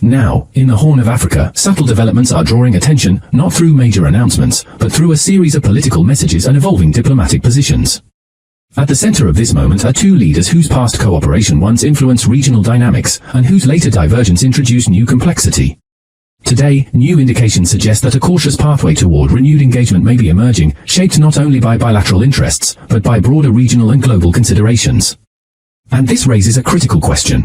Now, in the Horn of Africa, subtle developments are drawing attention not through major announcements, but through a series of political messages and evolving diplomatic positions. At the center of this moment are two leaders whose past cooperation once influenced regional dynamics, and whose later divergence introduced new complexity. Today, new indications suggest that a cautious pathway toward renewed engagement may be emerging, shaped not only by bilateral interests, but by broader regional and global considerations. And this raises a critical question.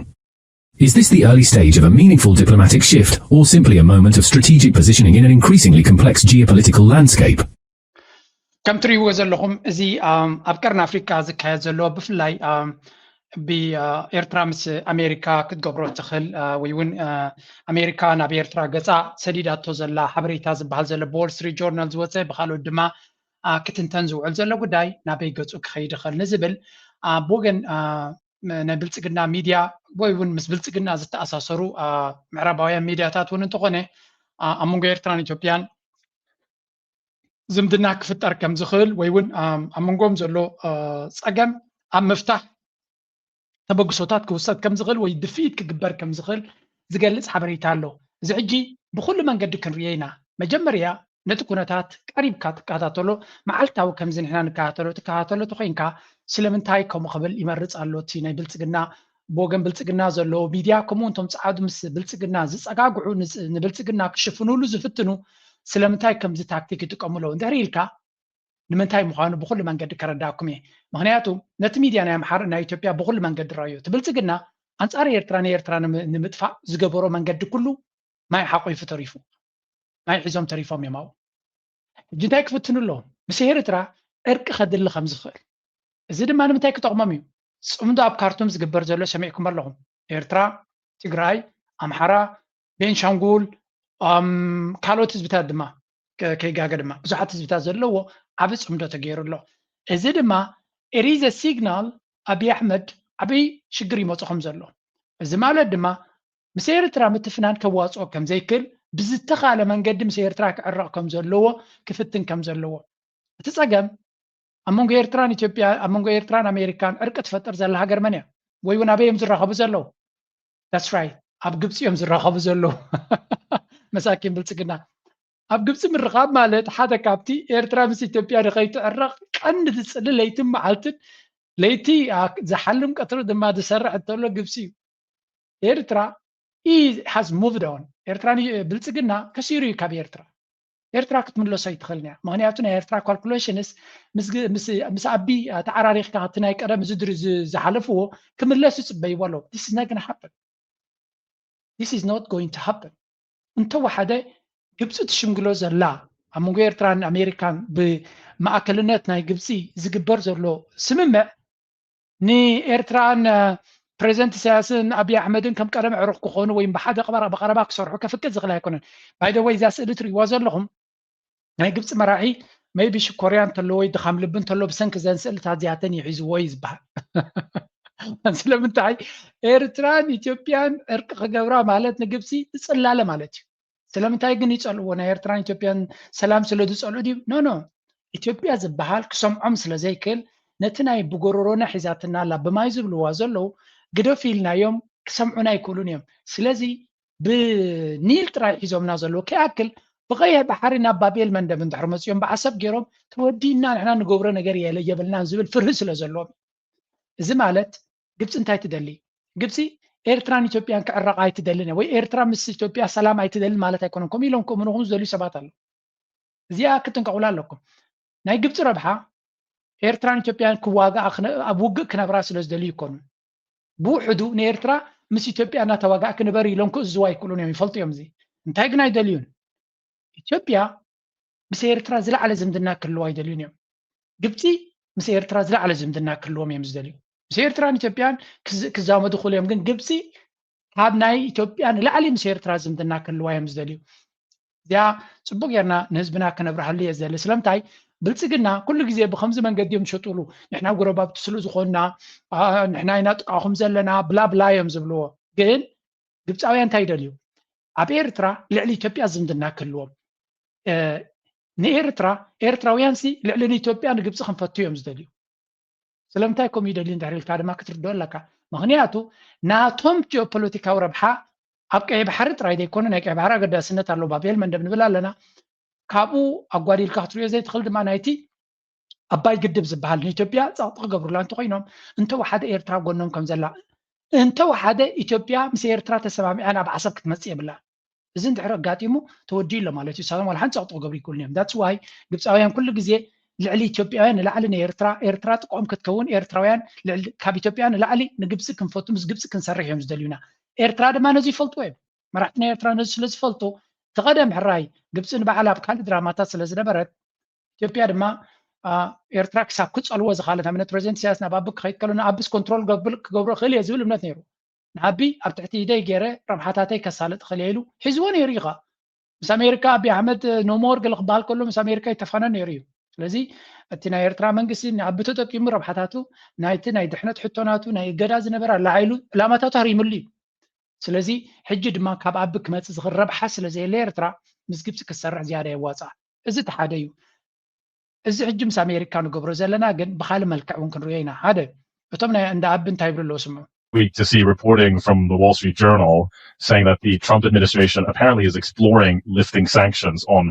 Is this the early stage of a meaningful diplomatic shift, or simply a moment of strategic positioning in an increasingly complex geopolitical landscape? كم تريو زلهم زي أبكرنا أفريقيا زكاة زلوا بفلاي بإيرترا مس أمريكا كتجبروا تخل ويون أمريكا نبي إيرترا جزء سديدات تزلا حبريتاز بهالزل بول ستريت جورنالز واتساب بخالو الدماء كتنتنزو علزلا قداي نبي جزء كخيد خل نزبل بوجن نبلتقنا ميديا ويون مس بلتقنا زت أساسرو معرباويا ميديا تاتون انتقونه أمونغ إيرترا إثيوبيان زمدنا كفتر كم زخل ويون أمونغوم زلو صقم أم مفتاح تبقصوتات كوسات كم زغل ويدفيت كجبر كم زغل زقلص حبريتا له زعجي بكل من قد كنرينا مجمريا نتكونتات قريب كاتاتلو معلتاو كم زنحنا نكاتلو تخينكا سلمنتاي كم قبل يمرص አሎቲ ናይ ብልጽግና ቦገን ብልጽግና ዘሎ ሚዲያ ኮሙንቶም ጻዓዱ ምስ ብልጽግና ዝጸጋግዑ ንብልጽግና ክሽፍኑሉ ዝፍትኑ ስለምንታይ ከም ዚ ታክቲክ ይጥቀሙሉ እንደሪልካ ንምንታይ ምዃኑ ብኩሉ መንገዲ ከረዳኩም እየ ምክንያቱ ነቲ ሚድያ ናይ ኣምሓር ናይ ኢትዮጵያ ብኩሉ መንገዲ ራዩ ትብልጽግና አንጻር ኤርትራ ንምጥፋእ ዝገበሮ መንገዲ ኩሉ ማይ ሓቆይፉ ተሪፉ ማይ ሒዞም ተሪፎም የማው ሕጂ እንታይ ክፍትኑሎ ምስ ኤርትራ እርቂ ከድሊ ከም ዝኽእል እዚ ድማ ንምንታይ ክጠቕሞም እዩ ጽምዶ ኣብ ካርቱም ዝግበር ዘሎ ሰሚዕኩም ኣለኹም ኤርትራ ትግራይ ኣምሓራ ቤንሻንጉል ካልኦት ህዝብታት ድማ ከይጋገ ድማ ብዙሓት ህዝብታት ዘለዎ ዓብ ጽምዶ ተገይሩሎ እዚ ድማ ኤሪዘ ሲግናል ኣብይ ኣሕመድ ዓብይ ሽግር ይመፅኦም ዘሎ እዚ ማለት ድማ ምስ ኤርትራ ምትፍናን ከዋፅኦ ከም ዘይክል ብዝተኻለ መንገዲ ምስ ኤርትራ ክዕረቕ ከም ዘለዎ ክፍትን ከም ዘለዎ እቲ ፀገም ኣመንጎ ኤርትራን ኢትዮጵያ ኣመንጎ ኤርትራን ኣሜሪካን እርቂ ትፈጥር ዘላ ሃገር መን እያ ወይ እውን ኣበይ እዮም ዝራኸቡ ዘለው that's right ኣብ ግብፂ እዮም ዝራኸቡ ዘለው መሳኪን ብልጽግና ኣብ ግብፂ ምርኻብ ማለት ሓደ ካብቲ ኤርትራ ምስ ኢትዮጵያ ንኸይትዕረቕ ቀንዲ ዝፅሊ ለይትን መዓልትን ለይቲ ዝሓልም ቀትሪ ድማ ዝሰርሕ እተሎ ግብፂ እዩ ኤርትራ has moved on ኤርትራ ብልጽግና ከሲሩ እዩ ካብ ኤርትራ ክትምለሶ ኣይትኽእልን እያ ምክንያቱ ናይ ኤርትራ ካልኩሌሽንስ ምስ ኣቢ ተዓራሪኽካ እቲ ናይ ቀደም ዝድሪ ዝሓለፍዎ ክምለስ ይፅበይዎ ኣሎ this is not going to happen this is not going to happen እንተወሓደ ግብፂ ትሽምግሎ ዘላ ኣብ መንጎ ኤርትራን ኣሜሪካን ብማእከልነት ናይ ግብፂ ዝግበር ዘሎ ስምምዕ ንኤርትራን ፕሬዚደንት ኢሳያስን ኣብይ ኣሕመድን ከም ቀደም ዕሩኽ ክኾኑ ወይ ብሓደ በቀረባ ክሰርሑ ከፍቅድ ዝኽእል ኣይኮነን ባይ ደ ወይ እዛ ስእሊ ትሪእዋ ዘለኹም ናይ ግብፂ መራሒ ሜይቢ ሽኮርያ እንተሎ ወይ ድኻም ልቢ እንተሎ ብሰንኪ ዘን ስእልታት እዚኣተን ይሒዝዎ እዩ ዝበሃል ስለምንታይ ኤርትራን ኢትዮጵያን እርቂ ክገብራ ማለት ንግብፂ ዝፅላለ ማለት እዩ ስለምንታይ ግን ይጸልዎ ናይ ኤርትራን ኢትዮጵያን ሰላም ስለ ዝጸልኡ ድዩ ኖ ኢትዮጵያ ዝበሃል ክሰምዖም ስለ ዘይክእል ነቲ ናይ ብጎረሮና ሒዛትና ላ ብማይ ዝብልዋ ዘለው ግደፍ ኢልናዮም ክሰምዑና ኣይክእሉን እዮም ስለዚ ብኒል ጥራይ ሒዞምና ዘለው ከይኣክል ብቀይሕ ባሕሪ ናብ ባቤል መንደብ እንድሕር መፅኦም ብዓሰብ ገይሮም ተወዲና ንሕና ንገብሮ ነገር የብልናን ዝብል ፍርህ ስለ ዘለዎም እዚ ማለት ግብፂ እንታይ ትደሊ ግብፂ ኤርትራን ኢትዮጵያን ክዕረቕ ኣይትደልን ወይ ኤርትራ ምስ ኢትዮጵያ ሰላም ኣይትደልን ማለት ኣይኮነን ከምኡ ኢሎም ከምኡንኹም ዝደልዩ ሰባት ኣሎ እዚኣ ክትንቀቑላ ኣለኩም ናይ ግብፂ ረብሓ ኤርትራን ኢትዮጵያን ክዋጋእ ኣብ ውግእ ክነብራ ስለ ዝደልዩ ይኮኑ ብውሕዱ ንኤርትራ ምስ ኢትዮጵያ እናተዋጋእ ክንበር ኢሎም ክእዝዋ ይክእሉን እዮም ይፈልጡ እዮም እዚ እንታይ ግን ኣይደልዩን ኢትዮጵያ ምስ ኤርትራ ዝለዓለ ዝምድና ክህልዋ ይደልዩን እዮም ግብፂ ምስ ኤርትራ ዝለዓለ ዝምድና ክህልዎም እዮም ዝደልዩ ምስ ኤርትራን ኢትዮጵያን ክዛመዱ ክእሉ እዮም ግን ግብፂ ካብ ናይ ኢትዮጵያ ንላዕሊ ምስ ኤርትራ ዝምድና ክህልዋ እዮም ዝደልዩ እዚኣ ፅቡቅ ጌርና ንህዝብና ክነብረሃሉ እየ ዝደሊ ስለምንታይ ብልጽግና ኩሉ ግዜ ብከምዚ መንገዲ እዮም ዝሸጥሉ ንሕና ጎረባብቲ ስሉ ዝኾንና ንሕና ይናጥቃኹም ዘለና ብላ ብላ እዮም ዝብልዎ ግን ግብፃውያን እንታይ ይደልዩ ኣብ ኤርትራ ልዕሊ ኢትዮጵያ ዝምድና ክህልዎም ንኤርትራ ኤርትራውያን ሲ ልዕሊ ንኢትዮጵያ ንግብፂ ክንፈቱ እዮም ዝደልዩ ስለምንታይ ከምኡ ይደልዩ እንድሕር ኢልካ ድማ ክትርድኦ ኣለካ ምክንያቱ ናቶም ጂኦፖለቲካዊ ረብሓ أبقى بحر تراي دي كون نايك بحر قد سنة الله بابيل من دبن بلا لنا كابو أقوالي الكاترية زي تخلد مع نايتي أباي قدب زبال نيتوبيا تقبر لان تقينهم أنت واحد إيرترا قلنهم كم زلا أنت واحد إثيوبيا مس إيرترا تسمع أنا بعصب كتمسي بالله إذن تعرف قاتيمو تودي له مالتي سلام ولا حنت أعطوا قبل كل يوم that's why قبت أيام كل جزء لعلي إثيوبيان لعلنا إيرترا تقوم كتكون إيرتراويان كاب إثيوبيان لعلي نجبسك نفوتو مس جبسك نسرحهم زدلينا إيرترا ما نزي فلتو ما رحنا إيرترا نزي فلتو تقدم حراي جبسن بعلا بكال درامات سلز نبرت إثيوبيا دما إيرترا كسب كتس الوز خالد من بريزنت سياسنا بابك خيط كلنا أبس كنترول قبل خلي يزول من نيرو نعبي أبتحتي يدي جيرة ربحاتاتي كسالت خليلو حزوان يريغا مس أمريكا أبي أحمد نومور قل قبال كله مس أمريكا يتفنن يريو لذي أتنا إيرترا منقسي نعبي تتقيم ربحاتاتو نايت ناي دحنت حتوناتو ناي جراز نبرة لعيلو لا ما تطهري ملي سلزي حجد ما كاب أبك ما تزغر ربحة سلزي إيرترا مس جبسك السرع زيادة يواصع إذا تحاديو إذا حجم مس أمريكا نقبر زلنا جن بخال ملكع ممكن رؤينا هذا بتمنى عند أبن تايبر لو سمو week to see reporting from the Wall Street Journal saying that the Trump administration apparently is exploring lifting sanctions on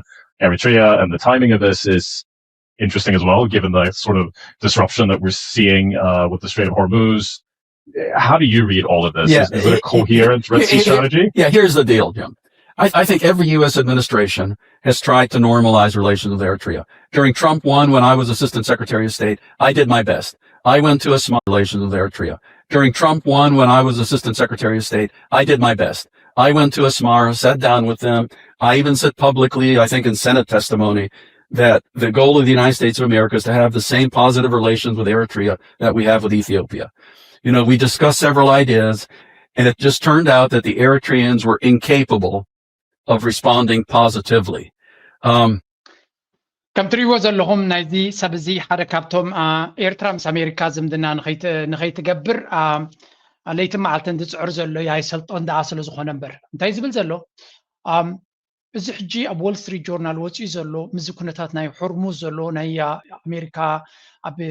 Eritrea, and the timing of this is interesting as well, given the sort of disruption that we're seeing with the Strait of Hormuz. How do you read all of this? Yeah, is it a coherent Red Sea strategy? Yeah, here's the deal, Jim. I think every U.S. administration has tried to normalize relations with Eritrea. During Trump 1, when I was Assistant Secretary of State, I did my best. I went to a smart relations with Eritrea. During Trump 1, when I was Assistant Secretary of State, I did my best. I went to Asmara, sat down with them. I even said publicly, I think in Senate testimony, that the goal of the United States of America is to have the same positive relations with Eritrea that we have with Ethiopia. You know, we discussed several ideas, and it just turned out that the Eritreans were incapable of responding positively. كم تريو زلهم نايزي سبزي حدا كابتوم إيرترا مس أمريكا زمدنا نخيت جبر ليت ما عالتن تسعر زلو ياي سلطان دا عسل زخون نمبر انتاي زبل زلو إذا حجي أب وول ستريت جورنال واتشي زلو مزكونتات ناي حرموز زلو ناي أمريكا أب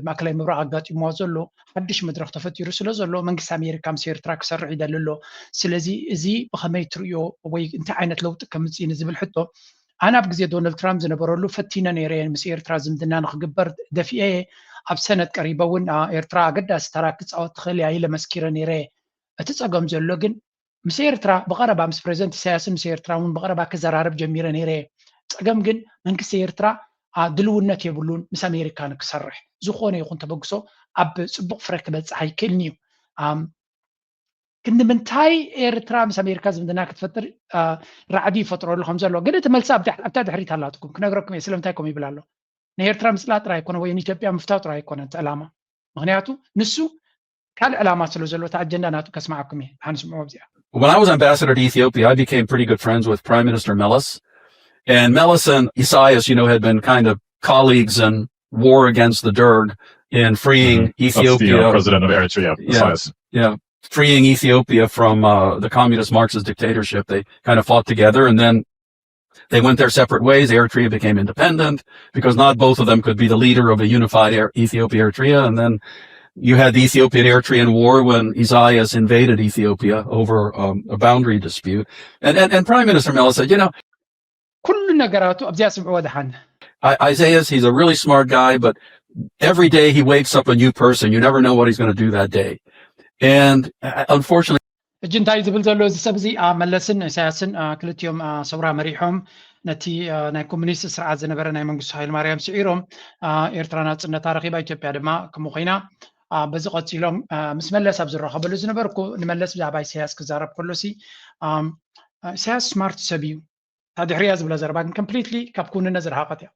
ماكلاي مبرعات يموا زلو حدش مدرخ تفتير سلو زلو منقس أمريكا مسير تراك سر عيدا للو سلزي إزي بخمي تريو وي انت عينت لو تكمزين زبل حتو أنا بجزء دونالد ترامب زنبرلو فتينا نيرين مس إيرترا زمدنا نخجبر دفئة أبسنة قريبة ون إيرترا قد استراكت أو تخلي عيلة مسكيرة نيرين أتسأقم زلوجن مس إيرترا بقربا مس بريزنت سياسي مس إيرترا ون بقربا كزرارب جميرة نيرين تسأقم جن من كس إيرترا دلونا يبلون مس أمريكا نكسرح زخونة يكون تبقصو أب سبق فرق بس هاي كل نيو كنا من تاي إيرترا مس أمريكا زمدنا كتفتر رعدي فترة لهم زلوا قلت ملسا أبتدى حريت هلاتكم كنا نقولكم يسلم تايكم يبلالو إيرترا مس لا ترى يكون وين إثيوبيا مفتاح ترى يكون أنت علامة مغنياتو نسو كل علامات زلوا تعجلنا ناتو كسمعكم هنسمعوا بزيا. When I was ambassador to Ethiopia, I became pretty good friends with Prime Minister Meles, and Meles and Isaias, you know, had been kind of colleagues in war against the Derg in freeing Ethiopia. That's the president of Eritrea, Isaias. Yeah. Freeing Ethiopia from the communist Marxist dictatorship. They kind of fought together, and then they went their separate ways. Eritrea became independent because not both of them could be the leader of a unified Ethiopia-Eritrea. And then you had the Ethiopian-Eritrean War when Isaias invaded Ethiopia over a boundary dispute. And Prime Minister Meles said, you know, Isaias, he's a really smart guy, but every day he wakes up a new person. You never know what he's going to do that day. And unfortunately, جنتاي زبل زلو زسبزي ملسن اساسن كلتيوم صورا مريحهم نتي ناي كومونيست سرعه زنبر ناي منغس هايل ماريام سعيروم ايرترا نصنت تاريخي بايتوبيا دما كمخينا بزي قصيلهم مس ملس ابزرو خبل زنبركو نملس بزعباي سياس كزارب كلسي سياس سمارت سبيو هذا حرياز بلا زربان كومبليتلي كابكون نزر حقتها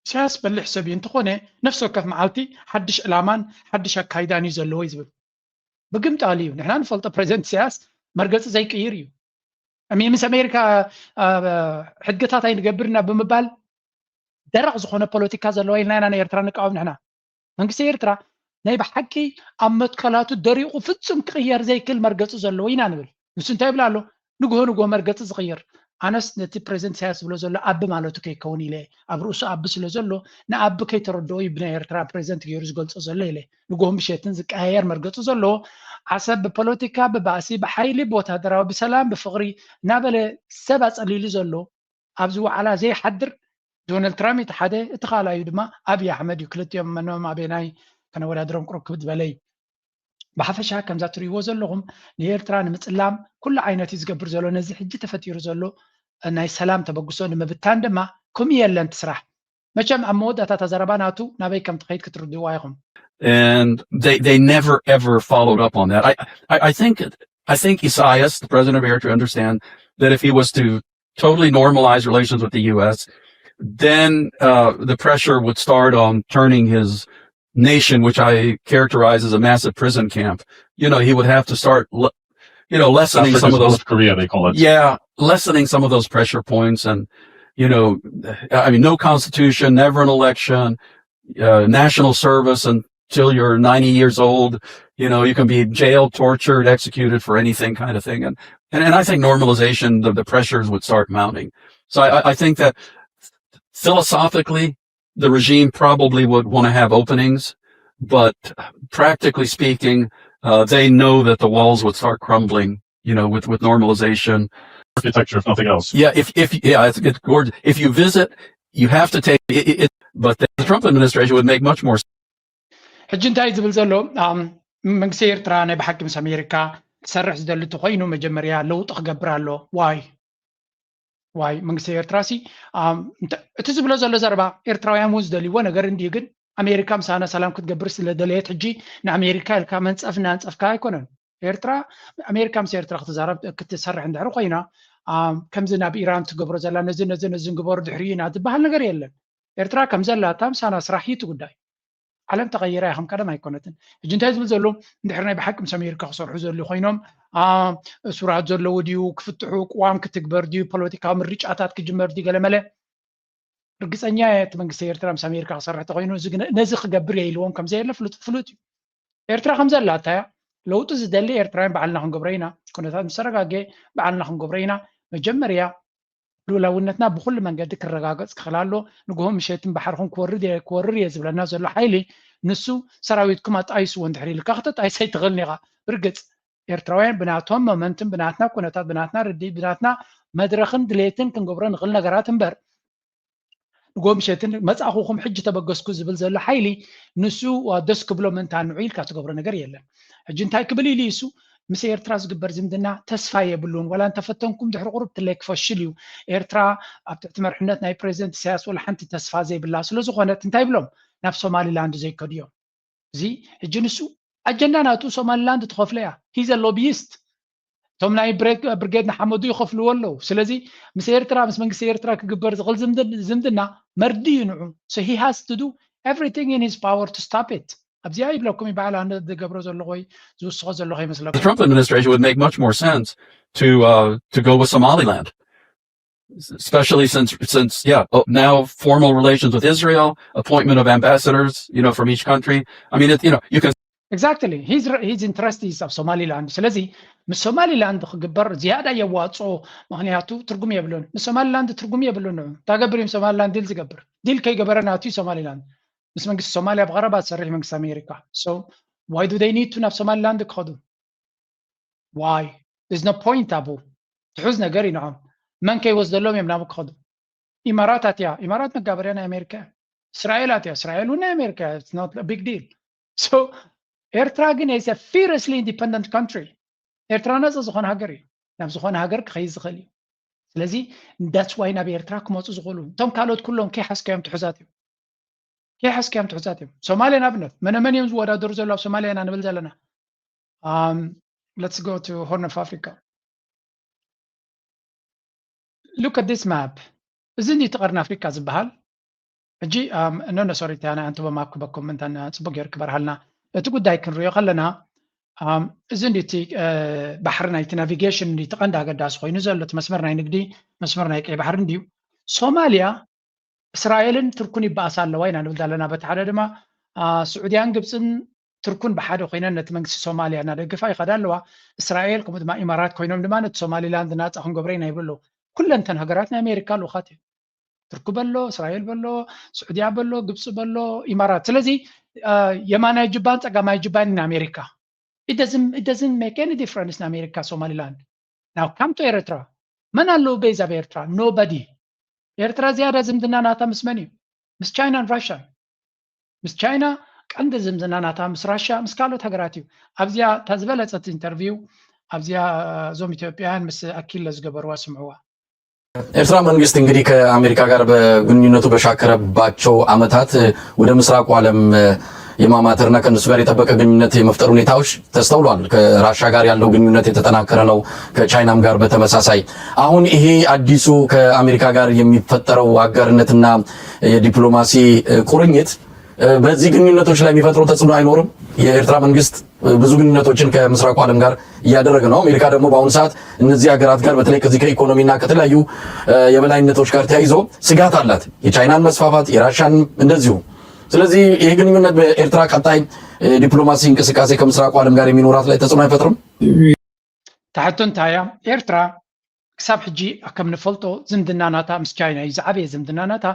سياس بلح سبي انت خونه نفسه كف معالتي حدش الامان حدش كايداني زلو يزبل بقمت عليه نحن نفلت بريزنت سياس مرقص زي كيريو امي مس امريكا حدقتات اي نقبرنا بمبال درق زخونه بوليتيكا زلو إلنا أنا إيرترا نقاوم نحن منقص إيرترا ناي بحكي أمت خلاتو دريقو فتسم كغير زي كل مرقص زلو إنا نقول نس انت يبلالو ንጎ መርገጽ ዝغير ኣነስ ነቲ ፕሬዚደንት ኢሳያስ ብሎ ዘሎ ኣብ ማለቱ ከይከውን ኢለ ኣብ ርእሱ ኣብ ስለ ዘሎ ንኣብ ከይተረድኦ ብናይ ኤርትራ ፕሬዚደንት ገይሩ ዝገልጾ ዘሎ ኢለ ንጎም ብሸትን ዝቀያየር መርገጹ ዘሎ ዓሰብ ብፖለቲካ ብባእሲ ብሓይሊ ብወታደራዊ ብሰላም ብፍቅሪ ናበለ ሰብ ኣጸሊሉ ዘሎ ኣብዚ ዋዕላ ዘይሓድር ዶናልድ ትራምፕ እቲ ሓደ እቲ ካልኣዩ ድማ ኣብይ ኣሕመድ እዩ ክልቲኦም መኖም ኣበናይ ከነወዳድሮም ቁርክብ ዝበለይ ብሓፈሻ ከምዛ ትሪእዎ ዘለኹም ንኤርትራ ንምጽላም ኩሉ ዓይነት እዩ ዝገብር ዘሎ ነዚ ሕጂ ተፈጢሩ ዘሎ ናይ ሰላም ተበግሶ ንምብታን ድማ ከምኡ የለን ትስራሕ መቸም ኣብ መወዳእታ ተዘረባ ናቱ ናበይ ከም ትኸይድ ክትርድእዋ ኢኹም And they never ever followed up on that. I think Isaias, the president of Eritrea, understand that if he was to totally normalize relations with the U.S., then the pressure would start on turning his nation, which I characterize as a massive prison camp. You know, he would have to start, lessening some of those. North Korea, they call it. Yeah, lessening some of those pressure points, and no constitution, never an election, national service until you're 90 years old. You can be jailed, tortured, executed for anything, kind of thing. And I think normalization, the pressures would start mounting. So I think that philosophically, the regime probably would want to have openings, but practically speaking, they know that the walls would start crumbling, with normalization. Architecture, if nothing else. Yeah, it's gorgeous. If you visit, you have to take it, but the Trump administration would make much more sense. ሕጂ እንታይ ዝብል ዘሎ መንግስቲ ኤርትራ ናይ ብሓቂ ምስ ኣሜሪካ ክሰርሕ ዝደሊ እንተኮይኑ መጀመርያ ለውጢ ክገብር ኣሎ ዋይ መንግስቲ ኤርትራ ሲ እቲ ዝብሎ ዘሎ ዘረባ ኤርትራውያን እውን ዝደልይዎ ነገር እንዲሁ ግን ኣሜሪካ ምሳና ሰላም ክትገብር ስለደለየት ሕጂ ንኣሜሪካ ኢልካ መንፀፍና ንፀፍካ ኣይኮነን ኤርትራ ኣሜሪካ ምስ ኤርትራ ክትሰርሕ እንድሕር ኮይና ከምዚ ናብ ኢራን ትገብሮ ዘላ ነዚ ንግበሩ ድሕሪ ኢና ዝበሃል ነገር የለን ኤርትራ ከም ዘላታ ምሳና ስራሕ እዩ ጉዳይ ዓለም ተቀይራ ይኸም ቀደም ኣይኮነትን ሕጂ እንታይ ዝብል ዘሎ እንድሕር ናይ ብሓቂ ምስ ኣሜሪካ ክሰርሑ ዘሉ ኮይኖም ሱራት ዘለዎ ድዩ ክፍትሑ ቋም ክትግበር ድዩ ፖለቲካዊ ምርጫታት ክጅመር ድዩ ገለመለ ርግፀኛ እቲ መንግስቲ ኤርትራ ምስ ኣሜሪካ ክሰርሕ ተኮይኑ ነዚ ክገብር የኢልዎም ከምዘየለ ፍሉጥ እዩ ኤርትራ ከም ዘላታ ለውጢ ዝደሊ ኤርትራውያን በዓልና ክንገብሮ ኢና ኩነታት ምስ ተረጋግየ በዓልና ክንገብሮ ኢና መጀመርያ ሉላውነትና ብኩሉ መንገዲ ክረጋገጽ ክኽእል ኣሎ ንግሆም ምሸትን ባሕርኹም ክወርር እየ ዝብለና ዘሎ ሓይሊ ንሱ ሰራዊትኩም ኣጣይስዎ እንድሕር ኢልካ ክተጣይሰ ኣይትኽእልን ኢኻ ብርግፅ ኤርትራውያን ብናቶም ሞመንትን ብናትና ኩነታት ብናትና ርድኢት ብናትና መድረኽን ድሌትን ክንገብሮ ንኽእል ነገራት እምበር ንግሆም ምሸትን መጻእኹኹም ሕጂ ተበገስኩ ዝብል ዘሎ ሓይሊ ንሱ ደስ ክብሎ ምንታ ንዑ ኢልካ ትገብሮ ነገር የለን ሕጂ እንታይ ክብል ኢሉ እሱ ምስ ኤርትራ ዝግበር ዝምድና ተስፋ የብሉን ወላ እንተፈተንኩም ድሕሪ ቁርብ ትለይ ክፈሽል እዩ ኤርትራ ኣብ ትሕቲ መርሕነት ናይ ፕሬዚደንት ኢሳያስ ወላ ሓንቲ ተስፋ ዘይብላ ስለዝኾነት እንታይ ብሎም ናብ ሶማሊላንድ ዘይከዱ እዮም እዚ ሕጂ ንሱ ኣጀንዳ ናቱ ሶማሊላንድ ትኸፍለ እያ ሂዘ ሎቢይስት እቶም ናይ ብርጌድ ንሓመዱ ይኸፍልዎ ኣለዉ ስለዚ ምስ ኤርትራ ምስ መንግስቲ ኤርትራ ክግበር ዝኽእል ዝምድና መርዲ እዩ ንዑ so he has to do everything in his power to stop it The Trump administration would make much more sense to go with Somaliland, especially since now formal relations with Israel, appointment of ambassadors, from each country. I mean, you can exactly his interest is of Somaliland. ስለዚህ ምስ ሶማሊላንድ ክግበር ዝያዳ የዋጽኦ ምክንያቱ ትርጉም የብሉን ምስ ሶማሊላንድ ትርጉም የብሉን ነው ታገብሪም ሶማሊላንድ ዲል ዝገብር ዲል ከይገበረናቱ ሶማሊላንድ ምስ መንግስቲ ሶማሊያ ብቀረባ ትሰርሕ መንግስቲ ኣሜሪካ so why do they need to ናብ ሶማሊላንድ ክኸዱ why there's no point አቡ ትሑዝ ነገር ይነዓም መን ከይወስደሎም እዮም ናብ ክኸዱ ኢማራታት ኢማራት መጋበርያ ናይ ኣሜሪካ እስራኤላት እስራኤል እና ኣሜሪካ it's not a big deal so ኤርትራ ግን is a fiercely independent country ኤርትራ ነፃ ዝኾነ ሃገር እዩ ናብ ዝኾነ ሃገር ክኸይድ ዝኽእል እዩ ስለዚ that's why ናብ ኤርትራ ክመፁ ዝኽእሉ እቶም ካልኦት ኩሎም ከይሓስካዮም ትሑዛት እዮም كيحسكم تحزاتهم Somalia نابنت من يوم زودا دور زلوا Somalia أنا نبل زلنا let's go to Horn of Africa look at this map زندي تقرن أفريقيا زبهال جي no sorry أنا أنتوا معكم بكومنت أنا تبغى كبر حالنا تقول دايكن ريا خلنا زندي تي بحرنا navigation دي تقند هذا داس خوي نزل مسمرنا ينقدي مسمرنا يك بحرنا ديو Somalia እስራኤልን ትርኩን ይባሳል ወይና ንብዳለና በተሐደ ድማ ስዑዲያን ግብፅን تركون بحاجة خينا نتمنكس سوماليا أنا دقفا يخدالوا إسرائيل كم دما إمارات كوينهم دما نت سومالي لاند نات أخن قبرين يبلو كل أنتن هجراتنا أمريكا لو خاتم تركو بلو إسرائيل بلو سعودية بلو قبص بلو إمارات سلزي يمانا يجبان تقام يجبان in America it doesn't make any difference in America Somaliland now come to Eritrea من اللو بيزا بإرترا nobody إرترا زيادة زمدنا ناتا مسمني مس China and Russia مس China عند زمدنا ناتا مس Russia مس كالو تغراتيو أبزيا تزبلت انترفيو أبزيا زوم إثيوبيان مس أكيل لزقبر واسمعوا ኤርትራ መንግስት እንግዲህ ከአሜሪካ ጋር በግንኙነቱ በሻከረባቸው አመታት ወደ ምስራቁ ዓለም የማማተርና ከነሱ ጋር የጠበቀ ግንኙነት የመፍጠር ሁኔታዎች ተስተውሏል። ከራሻ ጋር ያለው ግንኙነት የተጠናከረ ነው። ከቻይናም ጋር በተመሳሳይ አሁን ይሄ አዲሱ ከአሜሪካ ጋር የሚፈጠረው አጋርነትና የዲፕሎማሲ ቁርኝት በዚህ ግንኙነቶች ላይ የሚፈጥረው ተጽዕኖ አይኖርም? የኤርትራ መንግስት ብዙ ግንኙነቶችን ከምስራቁ ዓለም ጋር እያደረገ ነው። አሜሪካ ደግሞ በአሁኑ ሰዓት እነዚህ ሀገራት ጋር በተለይ ከዚህ ከኢኮኖሚና ከተለያዩ የበላይነቶች ጋር ተያይዞ ስጋት አላት። የቻይናን መስፋፋት፣ የራሻን እንደዚሁ። ስለዚህ ይሄ ግንኙነት በኤርትራ ቀጣይ ዲፕሎማሲ እንቅስቃሴ ከምስራቁ ዓለም ጋር የሚኖራት ላይ ተጽዕኖ አይፈጥርም? ታሕቶን ታያ ኤርትራ ክሳብ ሕጂ ከም ንፈልጦ ዝምድና ናታ ምስ ቻይና እዩ ዝዓበየ ዝምድና ናታ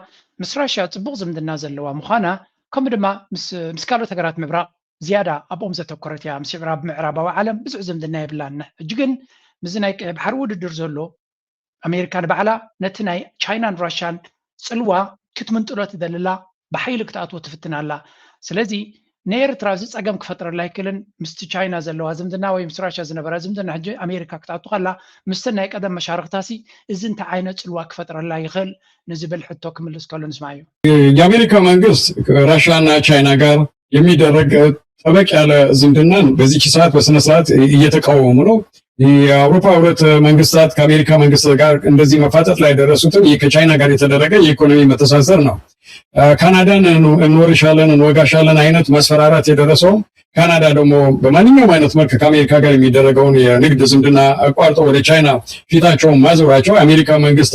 ምስ ራሽያ ፅቡቅ ዝምድና ዘለዋ ምዃና ከምኡ ድማ ምስ ካልኦት ሃገራት ምብራቅ ዝያዳ ኣብኦም ዘተኮረት እያ ምስ ምዕራባዊ ዓለም ብዙሕ ዝምድና የብላና ሕጂ ግን ምዚ ናይ ቀይ ባሕሪ ውድድር ዘሎ ኣሜሪካ ንባዕላ ነቲ ናይ ቻይናን ራሽያን ፅልዋ ክትምንጥሎ ትደልላ ብሓይሊ ክትኣትዎ ትፍትን ኣላ ስለዚ ንኤርትራ እዚ ፀገም ክፈጥረላ ኣይክእልን ምስቲ ቻይና ዘለዋ ዝምድና ወይ ምስ ራሽያ ዝነበረ ዝምድና ሕጂ ኣሜሪካ ክትኣቱ ከላ ምስቲ ናይ ቀደም መሻርክታሲ እዚ እንታይ ዓይነት ፅልዋ ክፈጥረላ ይኽእል ንዝብል ሕቶ ክምልስ ከሎ ንስማ እዩ። የአሜሪካ መንግስት ከራሽያና ቻይና ጋር የሚደረግ ጠበቅ ያለ ዝምድናን በዚህ ሰዓት በስነ ስርዓት እየተቃወሙ ነው። የአውሮፓ ህብረት መንግስታት ከአሜሪካ መንግስት ጋር እንደዚህ መፋጠጥ ላይ ደረሱትን ከቻይና ጋር የተደረገ የኢኮኖሚ መተሳሰር ነው። ካናዳን እንወርሻለን እንወጋሻለን አይነት መስፈራራት የደረሰው ካናዳ ደግሞ በማንኛውም አይነት መልክ ከአሜሪካ ጋር የሚደረገውን የንግድ ዝምድና አቋርጠው ወደ ቻይና ፊታቸውን ማዞራቸው የአሜሪካ መንግስት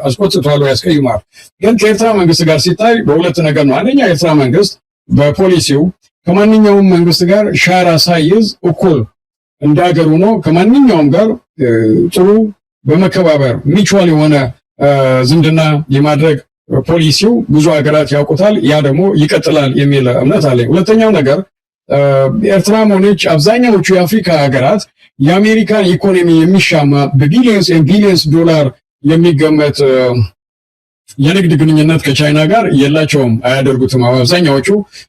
አስቆጥቷል፣ ያስቀይማል። ግን ከኤርትራ መንግስት ጋር ሲታይ በሁለት ነገር ነው። አንደኛ የኤርትራ መንግስት በፖሊሲው ከማንኛውም መንግስት ጋር ሻራ ሳይዝ እኩል እንዳገሩ ነው ከማንኛውም ጋር ጥሩ በመከባበር ሚቹዋል የሆነ ዝምድና የማድረግ ፖሊሲው ብዙ ሀገራት ያውቁታል። ያ ደግሞ ይቀጥላል የሚል እምነት አለኝ። ሁለተኛው ነገር ኤርትራም ሆነች አብዛኛዎቹ የአፍሪካ ሀገራት የአሜሪካን ኢኮኖሚ የሚሻማ በቢሊየንስ ዶላር የሚገመት የንግድ ግንኙነት ከቻይና ጋር የላቸውም፣ አያደርጉትም። አብዛኛዎቹ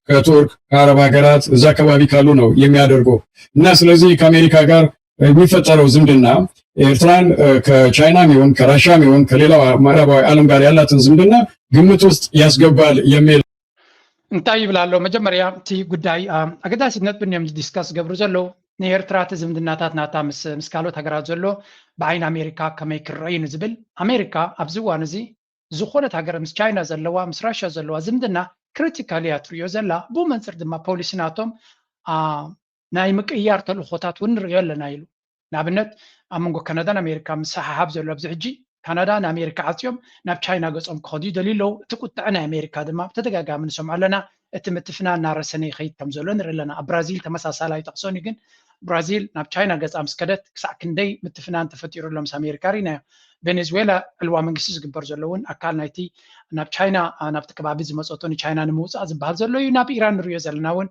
ከቱርክ ከአረብ ሀገራት እዛ አካባቢ ካሉ ነው የሚያደርጉ እና ስለዚህ ከአሜሪካ ጋር የሚፈጠረው ዝምድና ኤርትራን ከቻይናም ይሁን ከራሻም ይሁን ከሌላው ምዕራባዊ ዓለም ጋር ያላትን ዝምድና ግምት ውስጥ ያስገባል የሚል እንታይ ይብላሎ። መጀመርያ እቲ ጉዳይ ኣገዳሲነት ብንዮም ዲስካስ ገብሩ ዘሎ ንኤርትራ እቲ ዝምድናታት ናታ ምስ ካልኦት ሃገራት ዘሎ ብዓይኒ ኣሜሪካ ከመይ ክረአዩ ንዝብል ኣሜሪካ ኣብዚ እዋን እዚ ዝኾነት ሃገር ምስ ቻይና ዘለዋ ምስ ራሽያ ዘለዋ ዝምድና ክሪቲካል እያ ትሪኦ ዘላ ብኡ መንፅር ድማ ፖሊሲ ናቶም ናይ ምቅያር ተልእኾታት እውን ንሪኦ ኣለና ኢሉ ንኣብነት ኣብ መንጎ ካናዳን ኣሜሪካ ምስሓሓብ ዘሎ ኣብዚ ሕጂ ካናዳ ንኣሜሪካ ዓፅዮም ናብ ቻይና ገፆም ክኸዱ ይደልዩ እቲ ቁጥዕ ናይ ኣሜሪካ ድማ ብተደጋጋሚ ንሰምዖ ኣለና እቲ ምትፍናን እናረሰነ ይኸይድ ከም ዘሎ ንርኢ ኣለና። ኣብ ብራዚል ተመሳሳላይ ጠቕሶኒ ግን ብራዚል ናብ ቻይና ገፃ ምስ ከደት ክሳዕ ክንደይ ምትፍናን ተፈጢሩሎ ምስ ኣሜሪካ ሪናዮ። ቬኔዙዌላ ዕልዋ መንግስቲ ዝግበር ዘሎ እውን ኣካል ናይቲ ናብ ቻይና ናብቲ ከባቢ ዝመፀቶ ንቻይና ንምውፃእ ዝበሃል ዘሎ እዩ። ናብ ኢራን ንሪኦ ዘለና እውን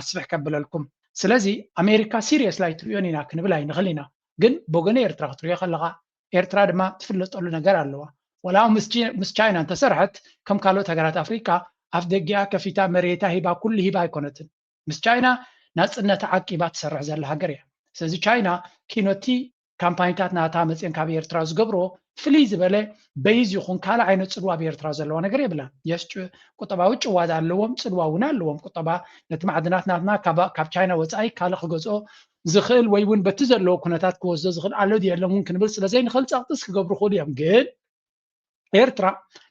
ኣስፊሕ ከብለልኩም። ስለዚ ኣሜሪካ ሲሪየስ ላይ ትሪኦን ኢና ክንብል ኣይንኽእል ኢና። ግን በጎነ ኤርትራ ክትሪኦ ከለካ ኤርትራ ድማ ትፍለጠሉ ነገር ኣለዋ። ወላ ምስ ቻይና እንተሰርሐት ከም ካልኦት ሃገራት ኣፍሪካ ኣፍ ደጊኣ ከፊታ መሬታ ሂባ ኩሉ ሂባ ኣይኮነትን። ምስ ቻይና ናፅነታ ዓቂባ ትሰርሕ ዘላ ሃገር እያ። ስለዚ ቻይና ኪኖቲ ካምፓኒታት ናታ መፅን ካብ ኤርትራ ዝገብሮ ፍልይ ዝበለ በይዝ ይኹን ካልእ ዓይነት ፅልዋ ብኤርትራ ዘለዋ ነገር የብላን። የስ ቁጠባዊ ጭዋዳ ኣለዎም፣ ፅልዋ እውን ኣለዎም። ቁጠባ ነቲ ማዕድናት ናትና ካብ ቻይና ወፃኢ ካልእ ክገዝኦ ዝኽእል ወይ እውን በቲ ዘለዎ ኩነታት ክወስዶ ዝኽእል ኣሎ ድየሎም እውን ክንብል ስለዘይንኽእል ፀቕጥስ ክገብሩ ክእሉ እዮም። ግን ኤርትራ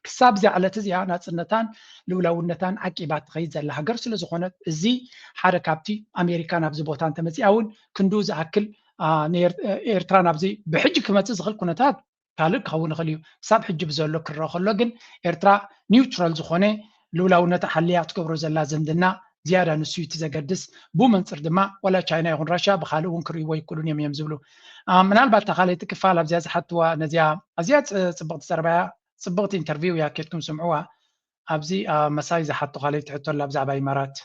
ክሳብ ዚ ዕለት እዚኣ ናፅነታን ልውላውነታን ዓቂባ ትኸይድ ዘላ ሃገር ስለዝኾነት እዚ ሓደ ካብቲ ኣሜሪካ ናብዚ ቦታ እንተመፂኣ እውን ክንዱ ዝኣክል ኤርትራ ናብዚ ብሕጂ ክመፅእ ዝኽእል ኩነታት ካልእ ክኸውን ይኽእል እዩ። ክሳብ ሕጂ ብዘሎ ክረአ ከሎ ግን ኤርትራ ኒውትራል ዝኾነ ልውላውነታ ሓልያ ትገብሮ ዘላ ዝምድና زياده نسيو تزقدس بو منصر دما ولا تشاينا يكون راشا بخالو ونكري ويكلون يم زبلو منالبات تخالي تكفال ابزاز حتى نزيا ازيات صبغت سربايا صبغت انترفيو يا كيتكم سمعوها ابزي مساي زحطو خالي تحطوا لها بزعبا امارات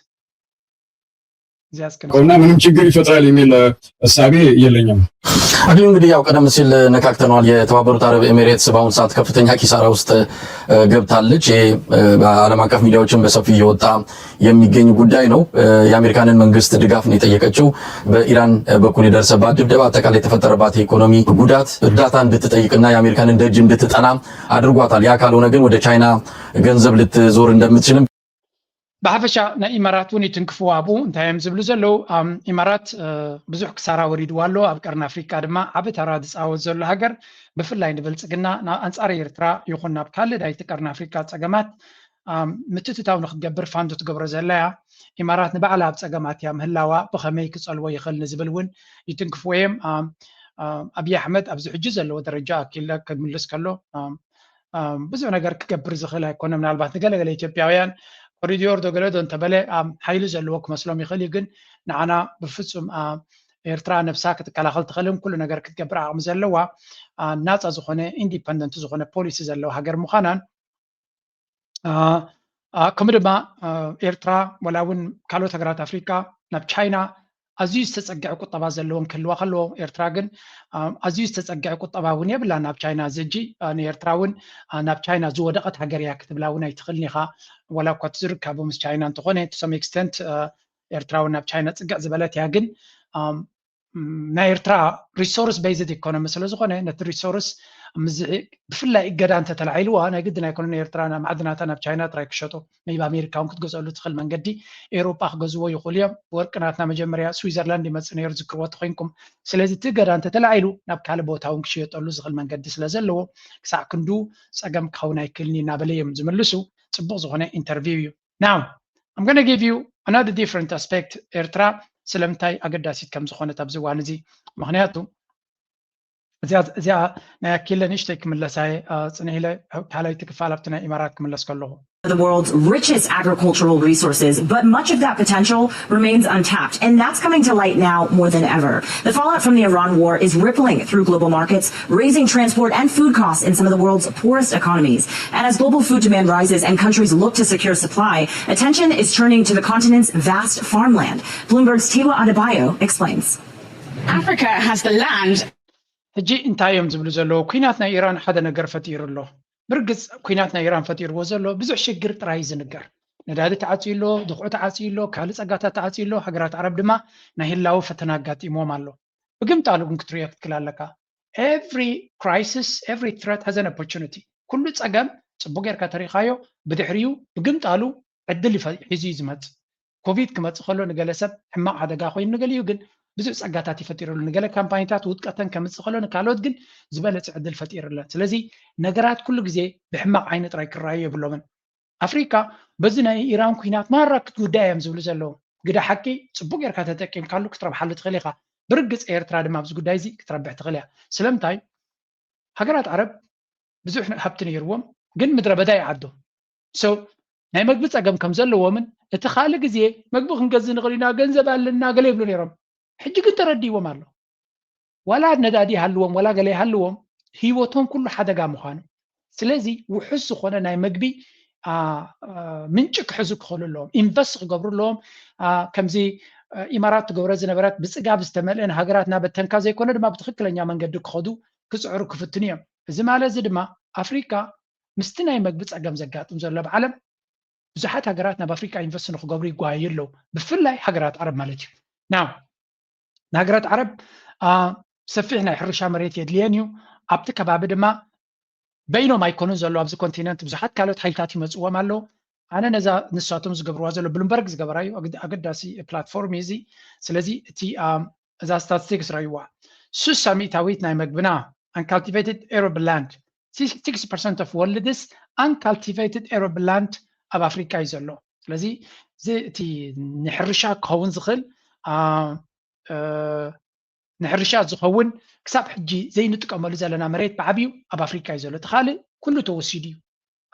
ከሆነ ምንም ችግር ይፈጥራል የሚል እሳቤ የለኝም። አግሊ እንግዲህ ያው ቀደም ሲል ነካክተናል። የተባበሩት አረብ ኤሚሬትስ በአሁኑ ሰዓት ከፍተኛ ኪሳራ ውስጥ ገብታለች። በዓለም አቀፍ ሚዲያዎችን በሰፊው እየወጣ የሚገኝ ጉዳይ ነው። የአሜሪካንን መንግስት ድጋፍ ነው የጠየቀችው። በኢራን በኩል የደረሰባት ድብደባ፣ አጠቃላይ የተፈጠረባት የኢኮኖሚ ጉዳት እርዳታ እንድትጠይቅና የአሜሪካንን ደጅ እንድትጠና አድርጓታል። ያ ካልሆነ ግን ወደ ቻይና ገንዘብ ልትዞር እንደምትችልም بحفشة نا إمارات وني تنكفوا أبو انتهيم زبلو زلو إمارات بزوح كسارة وريد والو أبكرنا أفريقيا دما عبت هرادس أو زلو هاجر بفلاين بلس قلنا نا أنصار يرترا يخوننا بكالي داي تكرنا أفريقيا تساقمات متتو تاو نخد قبر فاندو تقبر زلايا إمارات نبعلا بتساقمات يام هلاوا بخمي كسالوا يخل نزبلون يتنكفوهم أبي أحمد أبزو حجز اللو درجة كلا كملس كلو بزو نقر كقبر زخلا يكون من البات نقل قال إثيوبياويان كوريدور دوغلدو انت بلا حيلو زلوك مسلوم يخلي جن نعنا بفصم إيرترا نفسها كتكلاخل تخليهم كل نجار كتجبر عم زلوا الناس أزخنة independent زخنة policy زلوا هجر مخانن كمدما إيرترا ولاون كالو تجارات أفريقيا نب تشاينا عزيز تسجع قطبة زلهم كلوا خلوا إيرتراجن عزيز تسجع قطبة ونيا بلا نب تشاينا زجي إيرتراون نب تشاينا زود قط هجريا كتب لاونا يتخلني خا ولا كتزر كابو مس تشاينا تقولي to some extent إيرتراون نب تشاينا تسجع زبالات ياجن نا إيرترا resource based economy مثل زخنة نت resource مزعج بفلا إجدا أنت تلعيلوا أنا جدا يكون إيرترانا معدناتنا بتشاينا تراك شتو ما يبقى أمريكا ممكن تجوز أولو تخل من جدي أوروبا جوزوا يقوليا وركناتنا مجمريا سويسرلاند مثلا يرزق واتخينكم سلازي تجدا أنت تلعيلوا نبكي على بوتها ونكشيت أولو زخل من جدي سلازلو ساع كندو سأجم كونا يكلني نابليهم زملسو تبغى زخنة interview now I'm gonna give you another different aspect إيرترا سلمتاي أقداسيت كم زخنة تبزوان زي مهنياتو زي ناكل نشتك من لساي صنعيله حالي تكفالبتنا إمارات كم لس كله the world's richest agricultural resources, but much of that potential remains untapped, and that's coming to light now more than ever. The fallout from the Iran war is rippling through global markets, raising transport and food costs in some of the world's poorest economies. And as global food demand rises and countries look to secure supply, attention is turning to the continent's vast farmland. Bloomberg's Tiwa Adebayo explains. Africa has the land. هجي انتايم زبلو زلو كويناتنا إيران حدا نقر فتير الله برقص كويناتنا إيران فتير وزلو بزح شجر ترايز نقر ندادة تعطيلو دخوة تعطيلو كالس أقاتا تعطيلو حقرات عرب دما نهيلاو فتناقات إموم الله بقمت على كنكتريا كتكلالكا every crisis every threat has an opportunity كله تساقم تبقير كتاريخايو بدحريو بقمت على عدل حزي زمت كوفيد كما تخلو نقلسب حماق حدا قاخوين نقليو قل ብዙ ጸጋታት ይፈጥራሉ ነገለ ካምፓኒታት ውጥቀተን ከምጽኸሎ ካልኦት ግን ዝበለጽ ዕድል ፈጢሩላ ስለዚ ነገራት ኩሉ ግዜ ብሕማቅ ዓይነት ጥራይ ክራዩ የብሎምን አፍሪካ በዚ ናይ ኢራን ኩናት ማራክት ጉዳዮም ዝብሉ ዘለዉ ግዳ ሓቂ ጽቡቅ ጌርካ ተጠቂምካሉ ክትረብሓሉ ትኽእል ኢኻ ብርግጽ ኤርትራ ድማ ኣብዚ ጉዳይ እዚ ክትረብሕ ትኽእል እያ ስለምንታይ ሃገራት ዓረብ ብዙሕ ሃብቲ ነይርዎም ግን ምድረ በዳ ይዓዱ ናይ መግቢ ፀገም ከም ዘለዎምን እቲ ካልእ ግዜ መግቢ ክንገዝእ ንኽእል ኢና ገንዘብ ኣለና ገለ ይብሉ ነይሮም ሕጂ ግን ተረዲዎም ኣሎ ወላ ነዳዲ ሃልዎም ወላ ገለ ሃልዎም ሂወቶም ኩሉ ሓደጋ ምዃኑ ስለዚ ውሑስ ዝኾነ ናይ መግቢ ምንጭ ክሕዙ ክኽእሉ ኣለዎም ኢንቨስት ክገብሩ ኣለዎም ከምዚ ኢማራት ትገብሮ ዝነበረት ብፅጋብ ዝተመልአን ሃገራት ናበተንካ ዘይኮነ ድማ ብትክክለኛ መንገዲ ክኸዱ ክፅዕሩ ክፍትኑ እዮም እዚ ማለት እዚ ድማ ኣፍሪካ ምስቲ ናይ መግቢ ፀገም ዘጋጥም ዘሎ ብዓለም ብዙሓት ሃገራት ናብ ኣፍሪካ ኢንቨስት ንክገብሩ ይጓየዩ ኣለዉ ብፍላይ ሃገራት ዓረብ ማለት እዩ ናው ንሃገራት ዓረብ ሰፊሕ ናይ ሕርሻ መሬት የድልየን እዩ ኣብቲ ከባቢ ድማ በይኖም ኣይኮኑን ዘሎ ኣብዚ ኮንቲነንት ብዙሓት ካልኦት ሓይልታት ይመፅዎም ኣለዉ ኣነ ነዛ ንሳቶም ዝገብርዋ ዘሎ ብሉምበርግ ዝገበራዩ ኣገዳሲ ፕላትፎርም እዚ ስለዚ እቲ እዛ ስታቲስቲክስ ረእይዋ 60 ሚእታዊት ናይ መግብና uncultivated arable land 60% of world is uncultivated arable land ኣብ ኣፍሪካ እዩ ዘሎ ስለዚ እቲ ንሕርሻ ክኸውን ዝኽእል ንሕርሻ ዝኸውን ክሳብ ሕጂ ዘይንጥቀመሉ ዘለና መሬት ብዓብዩ ኣብ ኣፍሪካ እዩ ዘሎ እቲ ካልእ ኩሉ ተወሲዱ እዩ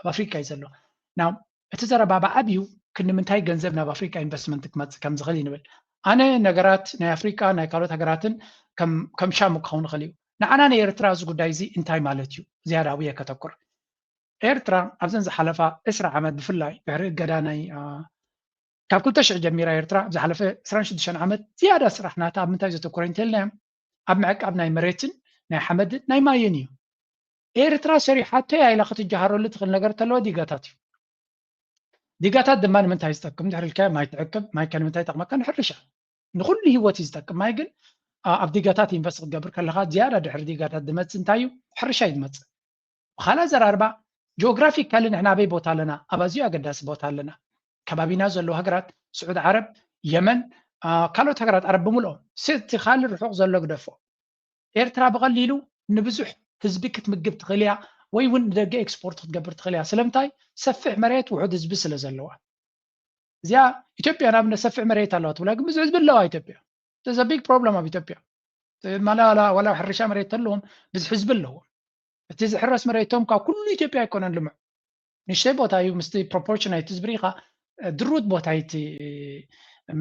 ኣብ ኣፍሪካ እዩ ዘሎ ናው እቲ ዘረባ ብዓብዩ ክንምንታይ ገንዘብ ናብ ኣፍሪካ ኢንቨስትመንት ክመጽእ ከም ዝኽእል ይንብል ኣነ ነገራት ናይ ኣፍሪካ ናይ ካልኦት ሃገራትን ከም ሻሙ ክኸውን ይኽእል እዩ ንዓና ናይ ኤርትራ እዚ ጉዳይ እዚ እንታይ ማለት እዩ ዝያዳ ኣብየ ከተኩር ኤርትራ ኣብዘን ዝሓለፋ 20 ዓመት ብፍላይ ድሕሪ እገዳ ናይ ካብ 2000 ጀሚራ ኤርትራ ዝሓለፈ 26 ዓመት ዝያዳ ስራሕ ናታ ኣብ ምንታይ ዘተኮረ እንተልና ኣብ ምዕቃብ ናይ መሬትን ናይ ሓመድን ናይ ማይን እዩ ኤርትራ ሰሪሓቶ ያይላ ክትጀሃረሉ ትኽእል ነገር ተለዎ ዲጋታት እዩ ዲጋታት ድማ ንምንታይ ዝጠቅም ድሕሪልካ ማይ ትዕቅብ ማይ ከምንታይ ጠቅመካ ንሕርሻ ንኩሉ ህይወት ዝጠቅም ማይ ግን ኣብ ዲጋታት ኢንቨስት ክትገብር ከለካ ዝያዳ ድሕሪ ዲጋታት ዝመፅእ እንታይ እዩ ሕርሻ እዩ ዝመፅእ ብካልእ ዘራርባ ጂኦግራፊካሊ ንሕና ኣበይ ቦታ ኣለና ኣብ ኣዝዩ ኣገዳሲ ቦታ ኣለና ከባቢና ዘለዉ ሃገራት ስዑድ ዓረብ የመን ካልኦት ሃገራት ዓረብ ብምልኦም ስቲ ካልእ ርሑቕ ዘሎ ግደፎ ኤርትራ ብቐሊሉ ንብዙሕ ህዝቢ ክትምግብ ትኽእል እያ ወይ እውን ንደገ ኤክስፖርት ክትገብር ትኽእል እያ ስለምንታይ ሰፊሕ መሬት ውሑድ ህዝቢ ስለ ዘለዋ እዚኣ ኢትዮጵያ ንኣብነት ሰፊሕ መሬት ኣለዋ ትብላ ግን ብዙሕ ህዝቢ ኣለዋ ኢትዮጵያ there's a big problem ኣብ ኢትዮጵያ ዋላ ሕርሻ መሬት ኣለዎም ብዙሕ ህዝቢ ኣለዎም እቲ ዝሕረስ መሬቶም ካብ ኩሉ ኢትዮጵያ ኣይኮነን ልሙዕ ንእሽተይ ቦታ እዩ ምስቲ ፕሮፖርሽናይት ዝብሪኻ ድሩት ቦታ ይቲ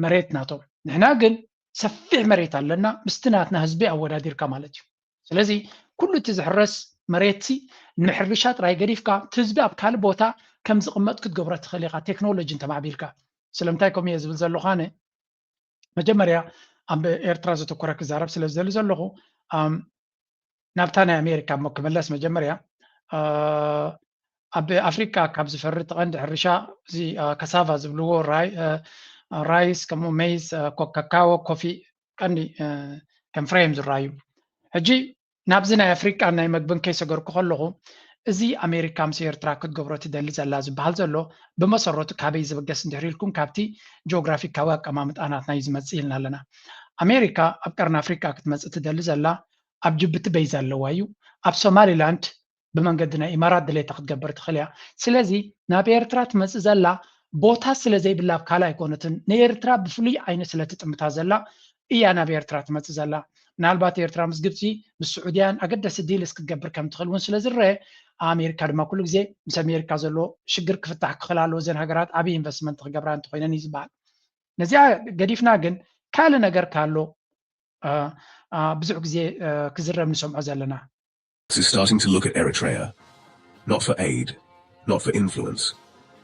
መሬት ናቶም ንሕና ግን ሰፊሕ መሬት ኣለና ምስቲ ናትና ህዝቢ ኣወዳዲርካ ማለት እዩ ስለዚ ኩሉ እቲ ዝሕረስ መሬት ንምሕርሻ ጥራይ ገዲፍካ እቲ ህዝቢ ኣብ ካልእ ቦታ ከም ዝቕመጥ ክትገብሮ ትኽእል ኢኻ ቴክኖሎጂ እንተማዕቢልካ ስለምንታይ ከምኡ እየ ዝብል ዘለኹ ኣነ መጀመርያ ኣብ ኤርትራ ዘተኮረ ክዛረብ ስለ ዝደሊ ዘለኹ ናብታ ናይ ኣሜሪካ እሞ ክመለስ መጀመርያ ኣብ ኣፍሪካ ካብ ዝፈርድ ቀንዲ ሕርሻ እዚ ካሳቫ ዝብልዎ ራይስ ከምኡ ሜይዝ ካካዎ ኮፊ ቀንዲ ከም ፍሬም ዝረኣዩ ሕጂ ናብዚ ናይ ኣፍሪካ ናይ መግብን ከይሰገርኩ ከለኹ እዚ ኣሜሪካ ምስ ኤርትራ ክትገብሮ ትደሊ ዘላ ዝበሃል ዘሎ ብመሰረቱ ካበይ ዝብገስ እንድሕር ኢልኩም ካብቲ ጂኦግራፊካዊ ኣቀማምጣናትና እዩ ዝመፅእ ኢልና ኣለና ኣሜሪካ ኣብ ቀርኒ ኣፍሪካ ክትመፅእ ትደሊ ዘላ ኣብ ጅቡቲ በይዛ ኣለዋ እዩ ኣብ ሶማሊላንድ ብመንገዲ ናይ ኢማራት ድሌታ ክትገበር ትኽእል እያ ስለዚ ናብ ኤርትራ ትመፅእ ዘላ ቦታ ስለ ዘይብላ ኣብ ካልእ ኣይኮነትን ንኤርትራ ብፍሉይ ዓይነት ስለትጥምታ ዘላ እያ ናብ ኤርትራ ትመፅእ ዘላ ምናልባት ኤርትራ ምስ ግብፂ ምስ ስዑድያን ኣገዳሲ ዲልስ ክትገብር ከም ትኽእል እውን ስለዝረአ ኣሜሪካ ድማ ኩሉ ግዜ ምስ ኣሜሪካ ዘሎ ሽግር ክፍታሕ ክኽእል ኣለዎ እዘን ሃገራት ዓብዪ ኢንቨስትመንት ክገብራ እንተኮይነን እዩ ዝበሃል ነዚኣ ገዲፍና ግን ካልእ ነገር ካሎ ብዙሕ ግዜ ክዝረብ ንሰምዖ ዘለና is starting to look at Eritrea, not for aid, not for influence,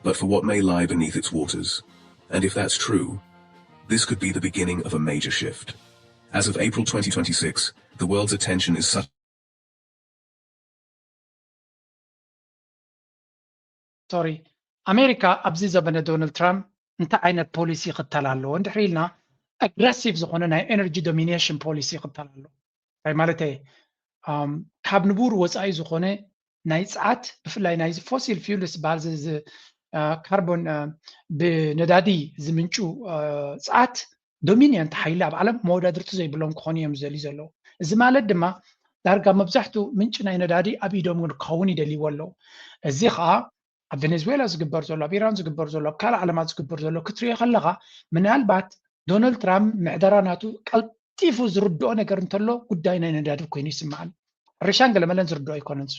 but for what may lie beneath its waters. And if that's true, this could be the beginning of a major shift. As of April 2026, the world's attention is such... Sorry. America ኣብዚ ዘበነ ዶናልድ ትራምፕ እንታይ ዓይነት ፖሊሲ ይኽተል ኣለዎ እንድሕር ኢልና ኣግሬሲቭ ዝኾነ ናይ ኤነርጂ ዶሚኔሽን ፖሊሲ ይኽተል ኣሎ እንታይ ማለት እየ ካብ ንቡር ወፃኢ ዝኾነ ናይ ፀዓት ብፍላይ ናይ ፎሲል ፊውልስ ዝበሃል ካርቦን ብነዳዲ ዝምንጩ ፀዓት ዶሚኒየንት ሓይሊ ኣብ ዓለም መወዳድርቲ ዘይብሎም ክኾኑ እዮም ዝደልዩ ዘለዉ እዚ ማለት ድማ ዳርጋ መብዛሕትኡ ምንጭ ናይ ነዳዲ ኣብ ኢዶም ክኸውን ይደልይዎ ኣለዉ እዚ ከዓ ኣብ ቬኔዙዌላ ዝግበር ዘሎ ኣብ ኢራን ዝግበር ዘሎ ኣብ ካልእ ዓለማት ዝግበር ዘሎ ክትሪኦ ከለካ ምናልባት ዶናልድ ትራምፕ ምዕደራ ናቱ ቀልጢፉ ዝርድኦ ነገር እንተሎ ጉዳይ ናይ ነዳዲ ኮይኑ ይስምዓኒ ሕርሻን ገለመለን ዝርድኦ ኣይኮነን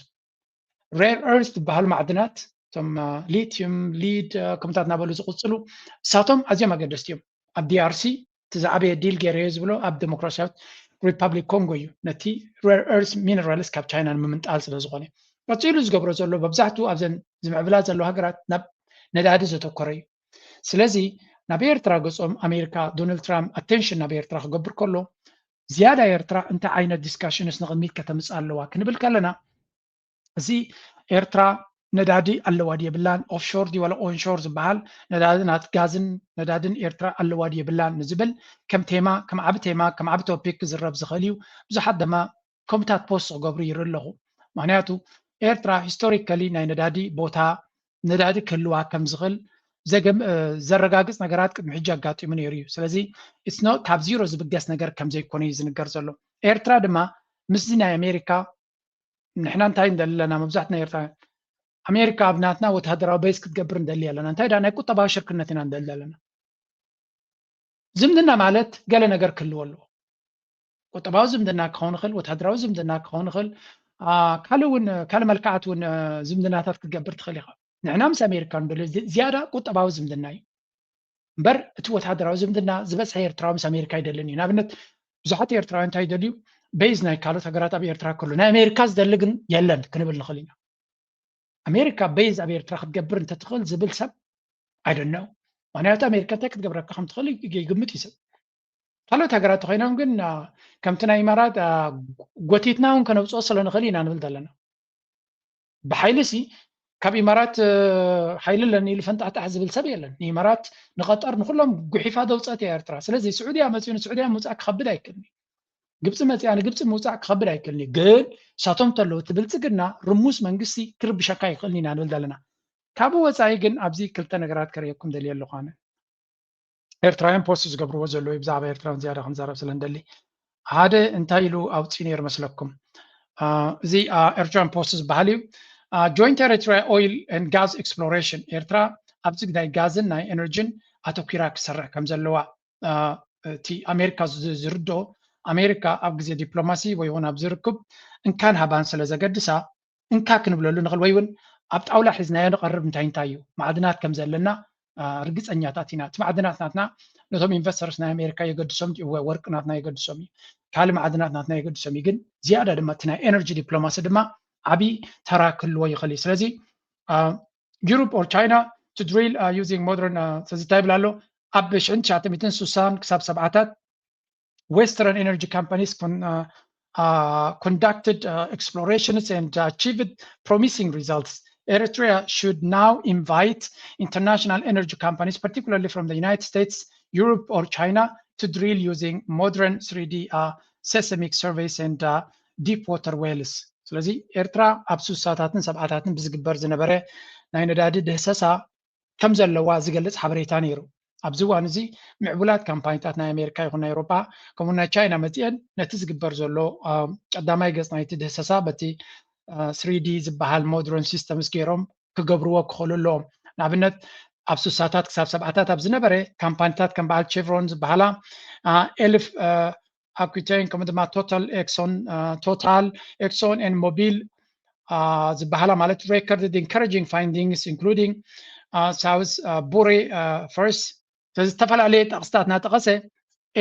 ሬር ኤርዝ ዝበሃሉ ማዕድናት እቶም ሊቲየም ሊድ ከምታት እናበሉ ዝቕፅሉ እሳቶም ኣዝዮም ኣገደስቲ እዮም ኣብ ዲአርሲ እቲ ዝዓበየ ዲል ገይረዮ ዝብሎ ኣብ ዴሞክራሲያዊት ሪፐብሊክ ኮንጎ እዩ ነቲ ሬር ኤርዝ ሚነራልስ ካብ ቻይና ንምምንጣል ስለ ዝኾነ ቀፂሉ ዝገብሮ ዘሎ መብዛሕትኡ ኣብዘን ዝምዕብላ ዘሎ ሃገራት ናብ ነዳዲ ዘተኮረ እዩ ስለዚ ናብ ኤርትራ ገጾም ኣሜሪካ ዶናልድ ትራምፕ ኣቴንሽን ናብ ኤርትራ ክገብር ከሎ ዝያዳ ኤርትራ እንታይ ዓይነት ዲስካሽንስ ንቕድሚት ከተምፅእ ኣለዋ ክንብል ከለና እዚ ኤርትራ ነዳዲ ኣለዋ ድየብላን ኦፍሾር ዲ ወላ ኦንሾር ዝበሃል ነዳድናት ጋዝን ነዳድን ኤርትራ ኣለዋ ድየብላን ንዝብል ከም ቴማ ከም ዓብ ቶፒክ ክዝረብ ዝኽእል እዩ ብዙሓት ድማ ከምታት ፖስት ክገብሩ ይርኢ ኣለኹ ምክንያቱ ኤርትራ ሂስቶሪካሊ ናይ ነዳዲ ቦታ ነዳዲ ክህልዋ ከም ዝኽእል ዘረጋግፅ ነገራት ቅድሚ ሕጂ ኣጋጢሙ ነይሩ እዩ ስለዚ ካብ ዚሮ ዝብገስ ነገር ከም ዘይኮነ እዩ ዝንገር ዘሎ ኤርትራ ድማ ምስዚ ናይ ኣሜሪካ ንሕና እንታይ ንደሊ ኣለና መብዛሕትና ኤርትራ ኣሜሪካ ኣብ ናትና ወተሃደራዊ ቤዝ ክትገብር ንደሊ ኣለና እንታይ ዳ ናይ ቁጠባዊ ሽርክነት ኢና ንደሊ ኣለና ዝምድና ማለት ገለ ነገር ክህልዎ ኣለዎ ቁጠባዊ ዝምድና ክኸውን ይኽእል ወተሃደራዊ ዝምድና ክኸውን ይኽእል ካልእ መልክዓት እውን ዝምድናታት ክትገብር ትኽእል ኢኻ ንሕና ምስ ኣሜሪካ ንደሊ ዝያዳ ቁጠባዊ ዝምድና እዩ እምበር እቲ ወተሃደራዊ ዝምድና ዝበዝሐ ኤርትራዊ ምስ ኣሜሪካ ይደልን እዩ ንኣብነት ብዙሓት ኤርትራውያን እንታይ ይደልዩ ቤዝ ናይ ካልኦት ሃገራት ኣብ ኤርትራ ከሎ ናይ ኣሜሪካ ዝደሊ ግን የለን ክንብል ንኽእል ኢና ኣሜሪካ ቤዝ ኣብ ኤርትራ ክትገብር እንተትኽእል ዝብል ሰብ ኣይደነው ምክንያቱ ኣሜሪካ እንታይ ክትገብረካ ከም ትኽእል ይግምት እዩ ሰብ ካልኦት ሃገራት ኮይኖም ግን ከምቲ ናይ ኢማራት ጎቲትና እውን ከነብፅኦ ስለ ንኽእል ኢና ንብል ዘለና ብሓይሊ ሲ ካብ ኢማራት ሓይሊ ኣለኒ ኢሉ ፈንጣሕጣሕ ዝብል ሰብ የለን ንኢማራት ንቐጠር ንኩሎም ጉሒፋ ደውፀት እያ ኤርትራ ስለዚ ስዑድያ መፅኡ ንስዑድያ ምውፃእ ክኸብድ ኣይክእልኒ ግብፂ መፅያ ንግብፂ ምውፃእ ክኸብድ ኣይክእልኒ ግን ሳቶም ተለዉ እቲ ብልፅግና ርሙስ መንግስቲ ክርብሸካ ይኽእልኒ ኢና ንብል ዘለና ካብኡ ወፃኢ ግን ኣብዚ ክልተ ነገራት ከርእየኩም ደልየ ኣለኹ ኣነ ኤርትራውያን ፖስት ዝገብርዎ ዘለዎ ብዛዕባ ኤርትራውን ዝያዳ ክንዛረብ ስለ ንደሊ ሓደ እንታይ ኢሉ ኣውፅኡ ነይሩ መስለኩም እዚ ኤርትራን ፖስት ዝበሃል እዩ joint Eritrea oil and gas exploration ኤርትራ ኣብዚ ናይ ጋዝን ናይ ኤነርጂን ኣተኪራ ክሰርሕ ከም ዘለዋ እቲ ኣሜሪካ ዝርድኦ ኣሜሪካ ኣብ ግዜ ዲፕሎማሲ ወይ እውን ኣብ ዝርክብ እንካን ሃባን ስለ ዘገድሳ እንካ ክንብለሉ ንኽእል ወይ እውን ኣብ ጣውላ ሒዝናዮ ንቐርብ እንታይ እዩ ማዕድናት ከም ዘለና ርግፀኛታት ኢና እቲ ማዕድናት ናትና ነቶም ኢንቨስተርስ ናይ ኣሜሪካ የገድሶም ወርቂ ናትና የገድሶም እዩ ካልእ ማዕድናት ናትና የገድሶም እዩ ግን ዝያዳ ድማ እቲ ናይ ኤነርጂ ዲፕሎማሲ ድማ ዓብይ ተራ ክህልዎ ይኽእል እዩ ስለዚ ዩሮፕ ኦር ቻይና to drill using modern ስለዚ እንታይ ይብል ኣሎ ኣብ 1960 ክሳብ 70ታት western energy companies conducted explorations and achieved promising results Eritrea should now invite international energy companies particularly from the United States Europe or China to drill using modern 3D seismic surveys and deep water wells ስለዚ ኤርትራ ኣብ 60ታትን 70ታትን ብዝግበር ዝነበረ ናይ ነዳዲ ድህሰሳ ከም ዘለዋ ዝገልጽ ሓበሬታ ነይሩ ኣብዚ እዋን እዚ ምዕቡላት ካምፓኒታት ናይ ኣሜሪካ ይኹን ናይ ኤውሮጳ ከምኡ ናይ ቻይና መፅአን ነቲ ዝግበር ዘሎ ቀዳማይ ገጽ ናይቲ ድህሰሳ በቲ 3D ዝበሃል ሞደርን ሲስተምስ ገይሮም ክገብርዎ ክኽእሉ ኣለዎም ንኣብነት ኣብ 60ታት ክሳብ 70ታት ኣብ ዝነበረ ካምፓኒታት ከም በዓል ቼቭሮን ዝበሃላ ኤልፍ Aquitaine comme ድማ Total, Exxon and Mobil ዝበሃላ ማለት recorded encouraging findings including South Bure first ዝተፈላለዩ ጠቕስታት እናጠቐሰ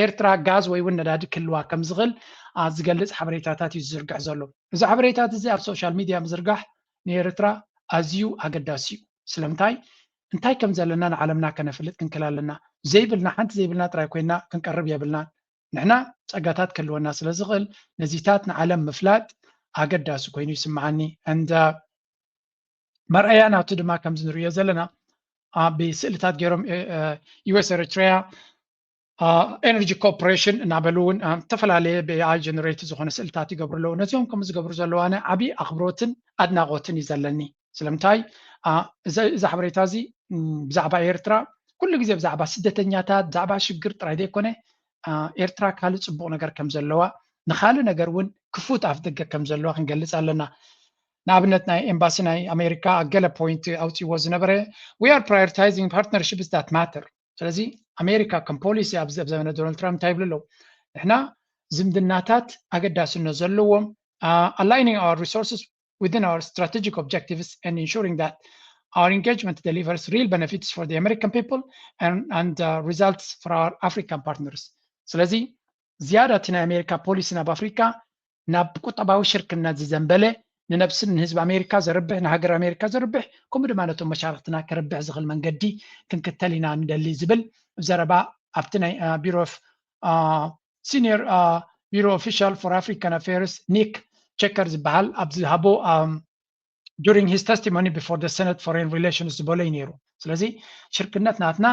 ኤርትራ ጋዝ ወይ እውን ነዳዲ ክልዋ ከም ዝኽእል ዝገልጽ ሓበሬታታት እዩ ዝዝርጋሕ ዘሎ እዚ ሓበሬታት እዚ ኣብ ሶሻል ሚድያ ምዝርጋሕ ንኤርትራ ኣዝዩ ኣገዳሲ እዩ ስለምንታይ እንታይ ከም ዘለና ንዓለምና ከነፍልጥ ክንክእል ኣለና ዘይብልና ሓንቲ ዘይብልና ጥራይ ኮይና ክንቀርብ የብልና ንሕና ፀጋታት ክህልወና ስለ ዝኽእል ነዚታት ንዓለም ምፍላጥ ኣገዳሲ ኮይኑ ይስምዓኒ እንደ መርኣያ ናብቲ ድማ ከም ዝንሪኦ ዘለና ብስእልታት ገይሮም ዩኤስ ኤርትሪያ ኤነርጂ ኮርፖሬሽን እናበሉ እውን ዝተፈላለየ ብኣይ ጀነሬት ዝኾነ ስእልታት ይገብሩ ኣለዉ ነዚኦም ከም ዝገብሩ ዘለዋ ኣነ ዓብዪ ኣኽብሮትን ኣድናቆትን እዩ ዘለኒ ስለምንታይ እዚ ሓበሬታ እዚ ብዛዕባ ኤርትራ ኩሉ ግዜ ብዛዕባ ስደተኛታት ብዛዕባ ሽግር ጥራይ ዘይኮነ ኤርትራ ካልእ ፅቡቕ ነገር ከም ዘለዋ ንካልእ ነገር እውን ክፉት ኣፍ ደገ ከም ዘለዋ ክንገልፅ ኣለና ንኣብነት ናይ ኤምባሲ ናይ ኣሜሪካ ገለ ፖይንት ኣውፅዎ ዝነበረ we are prioritizing partnerships that matter ስለዚ ኣሜሪካ ከም ፖሊሲ ኣብ ዘመነ ዶናልድ ትራምፕ እንታይ ይብሉ ኣለዉ ንሕና ዝምድናታት ኣገዳስነት ዘለዎም aligning our resources within our strategic objectives and ensuring that our engagement delivers real benefits for the American people and results for our African partners ስለዚ ዝያዳ እቲ ናይ ኣሜሪካ ፖሊሲ ናብ ኣፍሪካ ናብ ቁጠባዊ ሽርክነት ዝዘንበለ ንነብስን ንህዝቢ ኣሜሪካ ዘርብሕ ንሃገር ኣሜሪካ ዘርብሕ ከምኡ ድማ ነቶም መሻርክትና ከርብሕ ዝኽእል መንገዲ ክንክተል ኢና ንደሊ ዝብል ዘረባ ኣብቲ ናይ ቢሮ ኦፍ ሲኒየር ቢሮ ኦፊሻል ፎር ኣፍሪካን ኣፌርስ ኒክ ቸከር ዝበሃል ኣብ ዝሃቦ during his testimony before the Senate Foreign Relations ዝበሎ እዩ ነይሩ ስለዚ ሽርክነት ናትና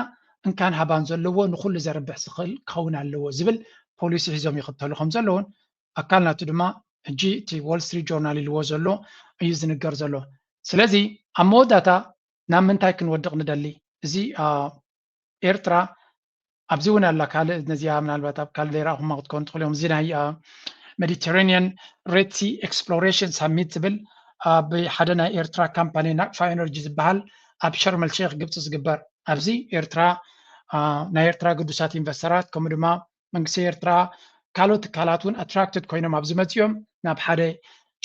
እንካን ሃባን ዘለዎ ንኩሉ ዘርብሕ ዝኽእል ክኸውን ኣለዎ ዝብል ፖሊሲ ሒዞም ይኽተሉ ከም ዘለውን ኣካል ናቱ ድማ ሕጂ እቲ ዎል ስትሪት ጆርናል ኢልዎ ዘሎ እዩ ዝንገር ዘሎ ስለዚ ኣብ መወዳእታ ናብ ምንታይ ክንወድቕ ንደሊ እዚ ኤርትራ ኣብዚ እውን ኣላ ካልእ ነዚኣ ምናልባት ኣብ ካልእ ዘይረኣኹማ ክትኮን ትኽእሉ እዮም እዚ ናይ ሜዲተራኒያን ሬድ ሲ ኤክስፕሎሬሽን ሳሚት ዝብል ብሓደ ናይ ኤርትራ ካምፓኒ ናቅፋ ኤነርጂ ዝበሃል ኣብ ሸርመል ሼክ ግብፂ ዝግበር ኣብዚ ኤርትራ ናይ ኤርትራ ቅዱሳት ኢንቨስተራት ከምኡ ድማ መንግስቲ ኤርትራ ካልኦት ትካላት እውን ኣትራክትድ ኮይኖም ኣብዚ መፅኦም ናብ ሓደ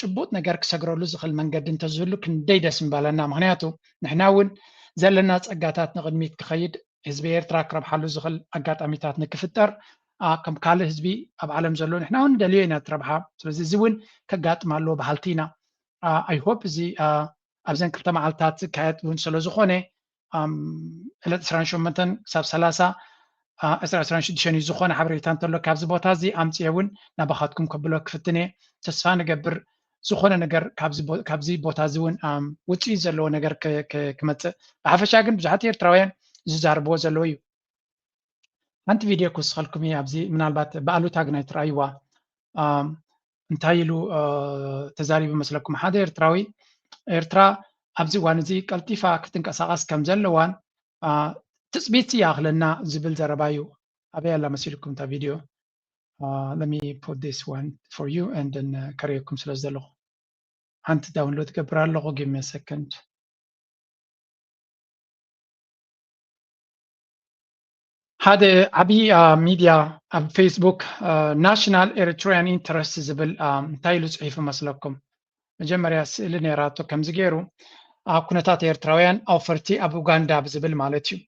ጭቡጥ ነገር ክሰግረሉ ዝኽእል መንገዲ እንተዝህሉ ክንደይ ደስ ምባለና ምክንያቱ ንሕና እውን ዘለና ፀጋታት ንቅድሚት ክኸይድ ህዝቢ ኤርትራ ክረብሓሉ ዝኽእል ኣጋጣሚታት ንክፍጠር ከም ካልእ ህዝቢ ኣብ ዓለም ዘሎ ንሕና እውን ደልዮ ኢና ትረብሓ ስለዚ እዚ እውን ከጋጥም ኣለዎ ባህልቲ ኢና ኣይ ሆፕ እዚ ኣብዘን 2 መዓልትታት ዝካየድ እውን ስለ ዝኾነ ዕለት 28 ክሳብ 30 26 እዩ ዝኾነ ሓበሬታ እንተሎ ካብዚ ቦታ እዚ ኣምፅየ እውን ናባኻትኩም ከብሎ ክፍትነ ተስፋ ንገብር ዝኾነ ነገር ካብዚ ቦታ እዚ እውን ውፅኢት ዘለዎ ነገር ክመፅእ ብሓፈሻ ግን ብዙሓት ኤርትራውያን ዝዛረብዎ ዘለዎ እዩ ሓንቲ ቪድዮ ክውስኸልኩም እየ ኣብዚ ምናልባት ብኣሉታ ግን ኣይትረኣይዋ እንታይ ኢሉ ተዛሪቡ መስለኩም ሓደ ኤርትራዊ ኤርትራ ኣብዚ እዋን እዚ ቀልጢፋ ክትንቀሳቐስ ከም ዘለዋን ትፅቢት ያኽለና ዝብል ዘረባ እዩ ኣበይ ኣላ መሲልኩም እታ ቪድዮ let me put this one for you and then ከሪየኩም ስለ ዘለኹ ሓንቲ ዳውንሎድ ገብር ኣለኹ give me a second ሓደ ዓብይ ሚድያ ኣብ ፌስቡክ ናሽናል ኤሪትሪያን ኢንተረስት ዝብል እንታይ ኢሉ ፅሒፉ መስለኩም መጀመርያ ስእሊ ነይራቶ ከምዚ ገይሩ ኩነታት ኤርትራውያን ኣውፈርቲ ኣብ ኡጋንዳ ብዝብል ማለት እዩ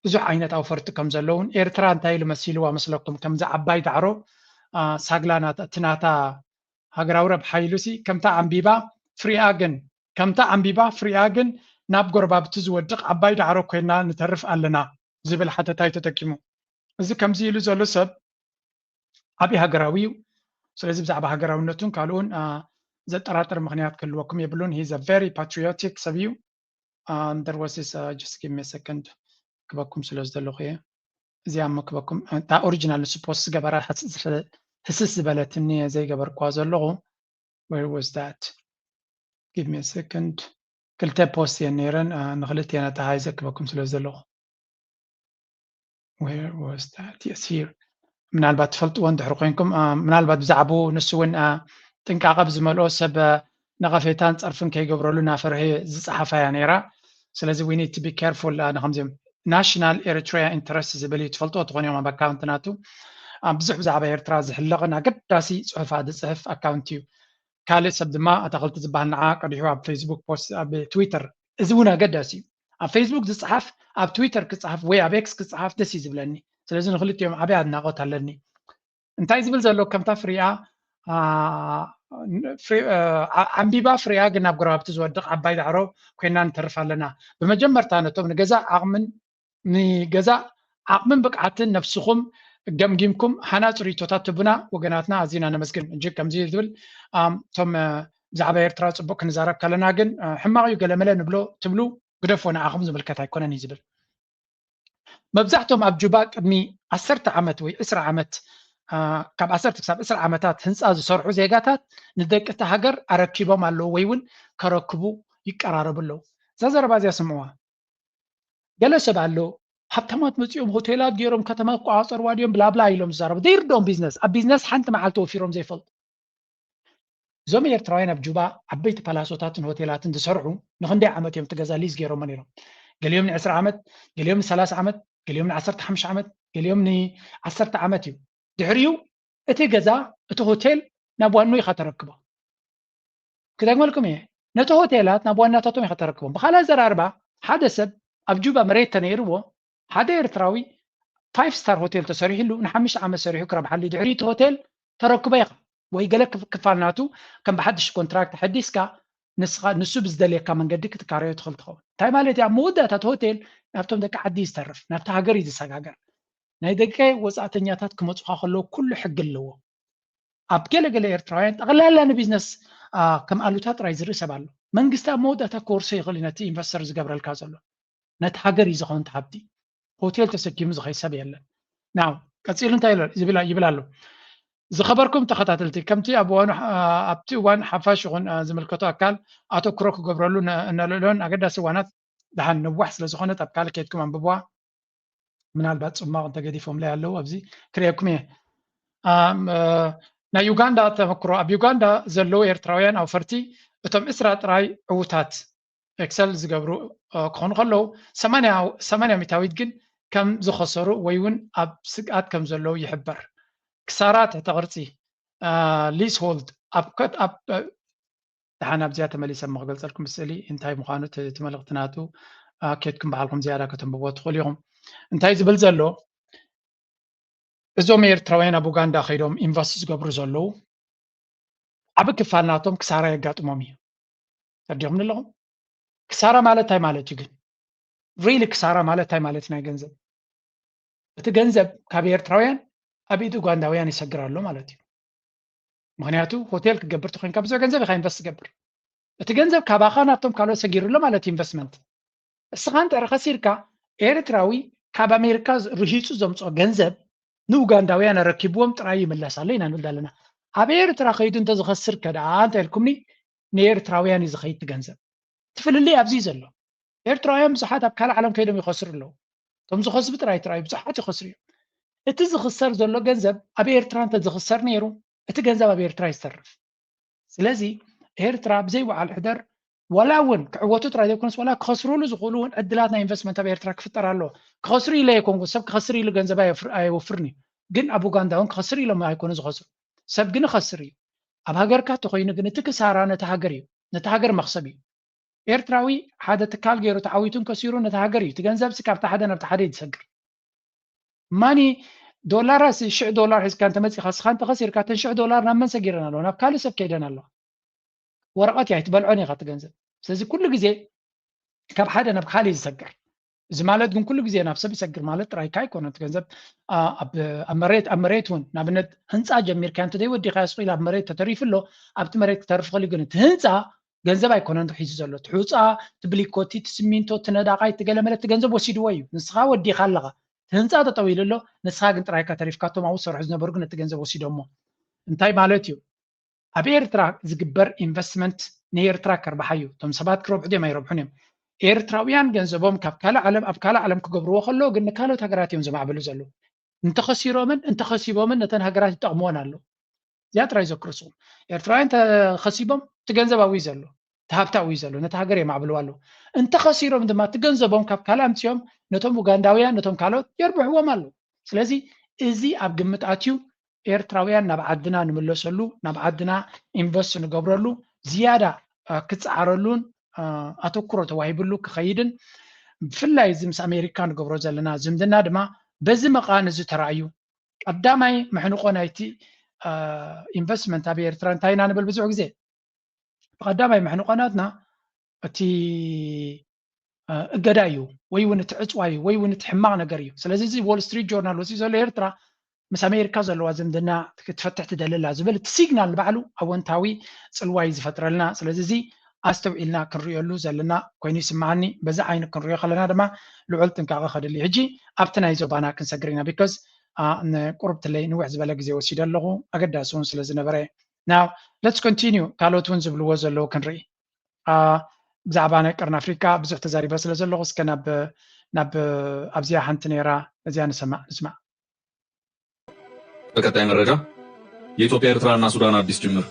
ብዙሕ ዓይነት ኣውፈርቲ ከም ዘለውን ኤርትራ እንታይ ኢሉ መሲልዋ መስለኩም ከምዚ ዓባይ ዳዕሮ ሳግላና ትናታ ሃገራዊ ረብሓ ኢሉሲ ከምታ ኣንቢባ ፍሪኣ ግን ናብ ጎረባብቲ ዝወድቕ ዓባይ ዳዕሮ ኮይና ንተርፍ ኣለና ዝብል ሓተታይ ተጠቂሙ እዚ ከምዚ ኢሉ ዘሎ ሰብ ዓብይ ሃገራዊ እዩ ስለዚ ብዛዕባ ሃገራውነቱን ካልኡን ዘጠራጥር ምክንያት ክህልወኩም የብሉን ሂዝ አ ቨሪ ፓትሪዮቲክ ሰብ እዩ there was this just give me a second ክበኩም ስለ ዘለኹ እየ እዚኣ ክበኩም እታ ኦሪጂናል ስፖስት ገበራ ህስስ ዝበለትኒ ዘይገበርኳ ዘለኹ where was that give me a second ክልተ ፖስት እየ ነይረን ንክልተን ኣተሃይዘ ክበኩም ስለ ዘለኹ where was that yes here ምናልባት ትፈልጥዎ እንድሕር ኮይንኩም ምናልባት ብዛዕባኡ ንሱ እውን ጥንቃቐ ብዝመልኦ ሰብ ነቐፌታን ፀርፍን ከይገብረሉ ናፈርሄ ዝፀሓፋያ ነይራ ስለዚ we need to be careful ንከምዚኦም ናሽናል ኤሪትሪያ ኢንተረስት ዝብል ትፈልጥዎ ትኾንዮም ኣብ ኣካውንትናቱ ብዙሕ ብዛዕባ ኤርትራ ዝሕለቕን ኣገዳሲ ፅሑፋት ዝፅሕፍ ኣካውንት እዩ ካልእ ሰብ ድማ ኣተኽልቲ ዝበሃል ንዓ ቀዲሑ ኣብ ፌስቡክ ፖስት ኣብ ትዊተር እዚ እውን ኣገዳሲ እዩ ኣብ ፌስቡክ ዝፅሓፍ ኣብ ትዊተር ክፅሓፍ ወይ ኣብ ኤክስ ክፅሓፍ ደስ እዩ ዝብለኒ ስለዚ ንክልቲኦም ዓብይ ኣድናቆት ኣለኒ እንታይ ዝብል ዘሎ ከምታ ፍሪኣ ኣንቢባ ፍሪኣ ግን ናብ ጎረባብቲ ዝወድቕ ዓባይ ዳዕሮ ኮይና ንተርፍ ኣለና ብመጀመርታ ነቶም ንገዛ ዓቕምን ብቕዓትን ነፍስኹም ገምጊምኩም ሃናፅ ሪቶታት ትቡና ወገናትና ኣዝና ነመስግን እንጂ ከምዚ ዝብል እቶም ብዛዕባ ኤርትራ ፅቡቅ ክንዛረብ ከለና ግን ሕማቕ እዩ ገለመለ ንብሎ ትብሉ ግደፎ ንዓኹም ዝምልከት ኣይኮነን እዩ ዝብል መብዛሕትኦም ኣብ ጁባ ቅድሚ 10 ዓመት ወይ 20 ዓመት ካብ 10 ክሳብ 20 ዓመታት ህንፃ ዝሰርሑ ዜጋታት ንደቂ እቲ ሃገር ኣረኪቦም ኣለዉ ወይ እውን ከረክቡ ይቀራረቡ ኣለዉ እዛ ዘረባ እዚኣ ስምዕዋ ገለ ሰብ ኣሎ ሃብታማት መፂኦም ሆቴላት ገይሮም ከተማ ቋፀርዋ ድዮም ብላብላ ኢሎም ዝዛረቡ ደይርዶም ቢዝነስ ኣብ ቢዝነስ ሓንቲ መዓልቲ ወፊሮም ዘይፈልጡ እዞም ኤርትራውያን ኣብ ጁባ ዓበይቲ ፓላሶታትን ሆቴላትን ዝሰርሑ ንክንደይ ዓመት እዮም ትገዛ ሊዝ ገይሮሞ ነይሮም ገሊኦም ን20 ዓመት ገሊኦም ን30 ዓመት ገሊኦም ን15 ዓመት ገሊኦም ን10 ዓመት እዩ ድሕሪኡ እቲ ገዛ እቲ ሆቴል ናብ ዋኑ ኢኻ ተረክቦ ክደግመልኩም እየ ነቲ ሆቴላት ናብ ዋናታቶም ኢኻ ተረክቦም ብካልእ ዘራርባ ሓደ ሰብ ኣብ ጁባ መሬት ተነይርዎ ሓደ ኤርትራዊ 5 ስታር ሆቴል ተሰሪሕሉ ን5 ዓመት ሰሪሑ ክረብሓሉ ድሕሪ እቲ ሆቴል ተረክቦ ኢኻ ወይ ገለ ክፋልናቱ ከም ብሓድሽ ኮንትራክት ሓዲስካ ንሱ ብዝደልየካ መንገዲ ክትካረዮ ትኽእል ትኸውን እንታይ ማለት እዩ ኣብ መወዳእታት ሆቴል ናብቶም ደቂ ዓዲ ዝተርፍ ናብቲ ሃገር እዩ ዝሰጋገር ናይ ደቂ ወፃእተኛታት ክመፁኻ ከለዉ ኩሉ ሕጊ ኣለዎ ኣብ ገለገለ ኤርትራውያን ጠቕላላ ንቢዝነስ ከም ኣሉታ ጥራይ ዝርኢ ሰብ ኣሎ መንግስቲ ኣብ መወዳእታ ክወርሶ ይኽእል ነቲ ኢንቨስተር ዝገብረልካ ዘሎ ነቲ ሃገር እዩ ዝኸውን ሃብቲ ሆቴል ተሰኪሙ ዝኸይ ሰብ የለን ናው ቀፂሉ እንታይ ይብል ኣሎ ዝኸበርኩም ተኸታተልቲ ከምቲ ኣብቲ እዋን ሓፋሽ ይኹን ዝምልከቶ ኣካል ኣተኩሮ ክገብረሉ ነልዕሎን ኣገዳሲ እዋናት ድሓን ንዋሕ ስለ ዝኾነት ኣብ ካልእ ከይድኩም ኣንብብዋ ምናልባት ፅማቕ እንተገዲፎም ላይ ኣለዉ ኣብዚ ክርአኩም እየ ናይ ዩጋንዳ ተመክሮ ኣብ ዩጋንዳ ዘለዉ ኤርትራውያን ኣውፈርቲ እቶም እስራ ጥራይ ዕዉታት ኤክሰል ዝገብሩ ክኾኑ ከለዉ 80 ሚታዊት ግን ከም ዝኸሰሩ ወይ እውን ኣብ ስግኣት ከም ዘለዉ ይሕበር ክሳራት ትሕተ ቅርፂ ሊስ ሆልድ ኣብ ድሓን ኣብዚኣ ተመሊሰ ክገልፀልኩም ስእሊ እንታይ ምዃኑ እቲ መልእኽትናቱ كيتكم بحالكم زيادة كتنببوا تخليهم انتهي زبل زلو እዞም ኤርትራውያን ኣብ ኡጋንዳ ከይዶም ኢንቨስት ዝገብሩ ዘለዉ ዓብ ክፋል ናቶም ክሳራ የጋጥሞም እዩ ተርዲኹም ኣለኹም ክሳራ ማለት እንታይ ማለት እዩ ግን ሪሊ ክሳራ ማለት እንታይ ማለት ናይ ገንዘብ እቲ ገንዘብ ካብ ኤርትራውያን ኣብ ኢድ ኡጋንዳውያን ይሰግር ኣሎ ማለት እዩ ምክንያቱ ሆቴል ክገብር ትኮንካ ብዙሕ ገንዘብ ኢኻ ኢንቨስት ትገብር እቲ ገንዘብ ካባኻ ናብቶም ካልኦት ሰጊሩ ኣሎ ማለት ኢንቨስትመንት እስኻ እንተረ ከሲርካ ኤርትራዊ ካብ ኣሜሪካ ርሂፁ ዘምፅኦ ገንዘብ ንኡጋንዳውያን ረኪብዎም ጥራይ ይመለስ ኣሎ ኢና ንብል ኣለና ኣብ ኤርትራ ከይዱ እንተዝኸስር ከደኣ እንታይ ኢልኩምኒ ንኤርትራውያን እዩ ዝኸይድ ገንዘብ ትፍልልይ ኣብዚ ዘሎ ኤርትራውያን ብዙሓት ኣብ ካልእ ዓለም ከይዶም ይኸስሩ ኣለዉ እቶም ዝኸስቡ ጥራይ ብዙሓት ይኸስሩ እዮም እቲ ዝኽሰር ዘሎ ገንዘብ ኣብ ኤርትራ እንተዝኽሰር ነይሩ እቲ ገንዘብ ኣብ ኤርትራ ይዝተርፍ ስለዚ ኤርትራ ብዘይ በዓል ሕደር ወላ እውን ክዕወቱ ጥራይ ዘይኮነስ ወላ ክኸስሩሉ ዝኽእሉ እውን ዕድላት ናይ ኢንቨስትመንት ኣብ ኤርትራ ክፍጠር ኣሎ ክኸስሩ ኢለ የኮንጎ ሰብ ክኸስር ኢሉ ገንዘብ ኣይወፍርን እዩ ግን ኣብ ኡጋንዳ እውን ክኸስር ኢሎም ኣይኮኑ ዝኸስሩ ሰብ ግን ይኸስር እዩ ኣብ ሃገርካ እንተኮይኑ ግን እቲ ክሳራ ነቲ ሃገር እዩ ነቲ ሃገር መኽሰብ እዩ ኤርትራዊ ሓደ ትካል ገይሩ ተዓዊቱን ከሲሩ ነቲ ሃገር እዩ እቲ ገንዘብ ካብቲ ሓደ ናብቲ ሓደ ይሰግር ማኒ ዶላራስ $1,000 ሒዝካ እንተመፂኻ ስኻ እንተኸሲርካ እተን $1,000 ናብ መን ሰጊረን ኣለዋ ናብ ካልእ ሰብ ከይደን ኣለዋ ወረቐት እያ ኣይትበልዖን ኢኻ እቲ ገንዘብ ስለዚ ኩሉ ግዜ ካብ ሓደ ናብ ካሊእ ዝሰግር እዚ ማለት ግን ኩሉ ግዜ ናብ ሰብ ይሰግር ማለት ጥራይካ ኣይኮነን እቲ ገንዘብ ኣብ መሬት እውን ንኣብነት ህንፃ ጀሚርካ እንተዘይወዲኻ ያስኺኢሉ ኣብ መሬት ተተሪፉ ኣሎ ኣብቲ መሬት ክተርፍ ኸእሉ ግን እቲ ህንፃ ገንዘብ ኣይኮነን ሒዙ ዘሎ እቲ ሑፃ እቲ ብሊኮቲ እቲ ሲሚንቶ እቲ ነዳቃይ እቲ ገለመለ እቲ ገንዘብ ወሲድዎ እዩ ንስኻ ወዲኻ ኣለኻ እቲ ህንፃ ጠጠው ኢሉ ኣሎ ንስኻ ግን ጥራይካ ተሪፍካ እቶም ኣብኡ ዝሰርሑ ዝነበሩ ግን እቲ ገንዘብ ወሲዶሞ እንታይ ማለት እዩ ኣብ ኤርትራ ዝግበር ኢንቨስትመንት ንኤርትራ ከርባሓ እዩ እቶም ሰባት ክረብሑ ድዮም ኣይረብሑን እዮም ኤርትራውያን ገንዘቦም ካብ ካልእ ዓለም ክገብርዎ ከለዉ ግን ንካልኦት ሃገራት እዮም ዘማዕብሉ ዘለዉ እንተኸሲሮምን እንተኸሲቦምን ነተን ሃገራት ይጠቕምዎን ኣሎ እዚኣ ጥራይ ዘክርስኹም ኤርትራውያን ተኸሲቦም እቲ ገንዘብ ኣብኡ ዘሎ እቲ ሃብቲ ኣብኡ ዘሎ ነቲ ሃገር የማዕብልዎ ኣለዉ እንተኸሲሮም ድማ እቲ ገንዘቦም ካብ ካልእ ኣምፅኦም ነቶም ኡጋንዳውያን ነቶም ካልኦት የርብሕዎም ኣለዉ ስለዚ እዚ ኣብ ግምት ኣትዩ ኤርትራውያን ናብ ዓድና ንምለሰሉ ናብ ዓድና ኢንቨስት ንገብረሉ ዝያዳ ክፀዓረሉን ኣተኩሮ ተዋሂብሉ ክኸይድን ብፍላይ እዚ ምስ ኣሜሪካ ንገብሮ ዘለና ዝምድና ድማ በዚ መቃን እዚ ተራእዩ ቀዳማይ ምሕንቆ ናይቲ ኢንቨስትመንት ኣብ ኤርትራ እንታይ ኢና ንብል ብዙሕ ግዜ ቀዳማይ ምሕንቆናትና እቲ እገዳ እዩ ወይ እውን እቲ ዕፅዋ እዩ ወይ እውን እቲ ሕማቕ ነገር እዩ ስለዚ እዚ ዎል ስትሪት ጆርናል ወሲዱ ዘሎ ኤርትራ ምስ ኣሜሪካ ዘለዋ ዝምድና ክትፈትሕ ትደልላ ዝብል እቲ ሲግናል ንባዕሉ ኣወንታዊ ፅልዋይ ዝፈጥረልና ስለዚ እዚ ኣስተውዒልና ክንሪኦሉ ዘለና ኮይኑ ይስማዓኒ በዛ ዓይኒ ክንሪኦ ከለና ድማ ልዑል ጥንቃቐ ከድሊ ሕጂ ኣብቲ ናይ ዞባና ክንሰግር ኢና ቢካዝ ንቁርብትለይ ንውሕ ዝበለ ግዜ ወሲደ ኣለኹ ኣገዳሲ እውን ስለ ዝነበረ ናው ሌትስ ኮንቲኒዩ ካልኦት እውን ዝብልዎ ዘለዉ ክንርኢ ብዛዕባ ናይ ቀርኒ ኣፍሪካ ብዙሕ ተዛሪበ ስለ ዘለኹ እስከ ናብ ኣብዚኣ ሓንቲ ነራ እዚያ ንስማዕ በቀጣይ መረጃ የኢትዮጵያ ኤርትራና ሱዳን አዲስ ጅምር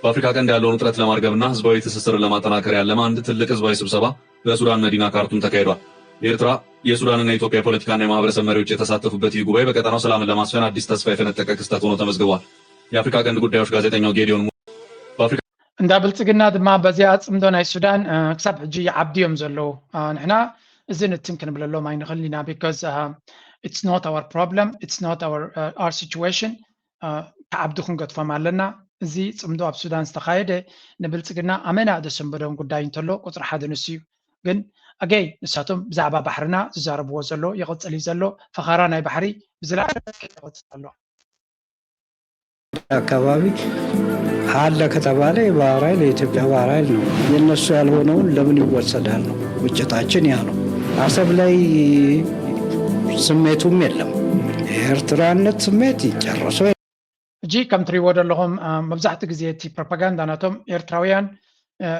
በአፍሪካ ቀንድ ያለውን ውጥረት ለማርገብና ህዝባዊ ትስስርን ለማጠናከር ያለመ አንድ ትልቅ ህዝባዊ ስብሰባ በሱዳን መዲና ካርቱም ተካሂዷል። የኤርትራ የሱዳንና የኢትዮጵያ ፖለቲካና የማህበረሰብ መሪዎች የተሳተፉበት ይህ ጉባኤ በቀጠናው ሰላምን ለማስፈን አዲስ ተስፋ የፈነጠቀ ክስተት ሆኖ ተመዝግቧል። የአፍሪካ ቀንድ ጉዳዮች ጋዜጠኛው ጌዲዮን በአፍሪካ እንዳ ብልጽግና ድማ በዚያ ጽምዶ ናይ ሱዳን ክሳብ ሕጂ ይዓብድዮም ዘለዉ ንሕና እዚ ንትን ክንብለሎም ኣይንኽእል ኢና ቢካዝ it's not our problem, it's not our situation ከዓብዱ ክንገጥፎም ኣለና እዚ ጽምዶ ኣብ ሱዳን ዝተኻየደ ንብልጽግና ኣመና ዘሰንበዶም ጉዳይ እንተሎ ቁፅሪ ሓደ ንሱ እዩ ግን ኣገይ ንሳቶም ብዛዕባ ባሕርና ዝዛረብዎ ዘሎ ይቕፅል ዘሎ ፈኻራ ናይ ባሕሪ ብዝለዓለ ይቕፅል ኣሎ አካባቢ አለ ከተባለ የባህር ኃይል የኢትዮጵያ ባህር ኃይል ነው። የነሱ ያልሆነውን ለምን ይወሰዳል ነው ውጭታችን ያ ነው። አሰብ ላይ ስሜቱም የለም የኤርትራነት ስሜት ይጨርሶ እጂ ከም ትሪእዎ ዘለኹም መብዛሕትኡ ግዜ እቲ ፕሮፓጋንዳ ናቶም ኤርትራውያን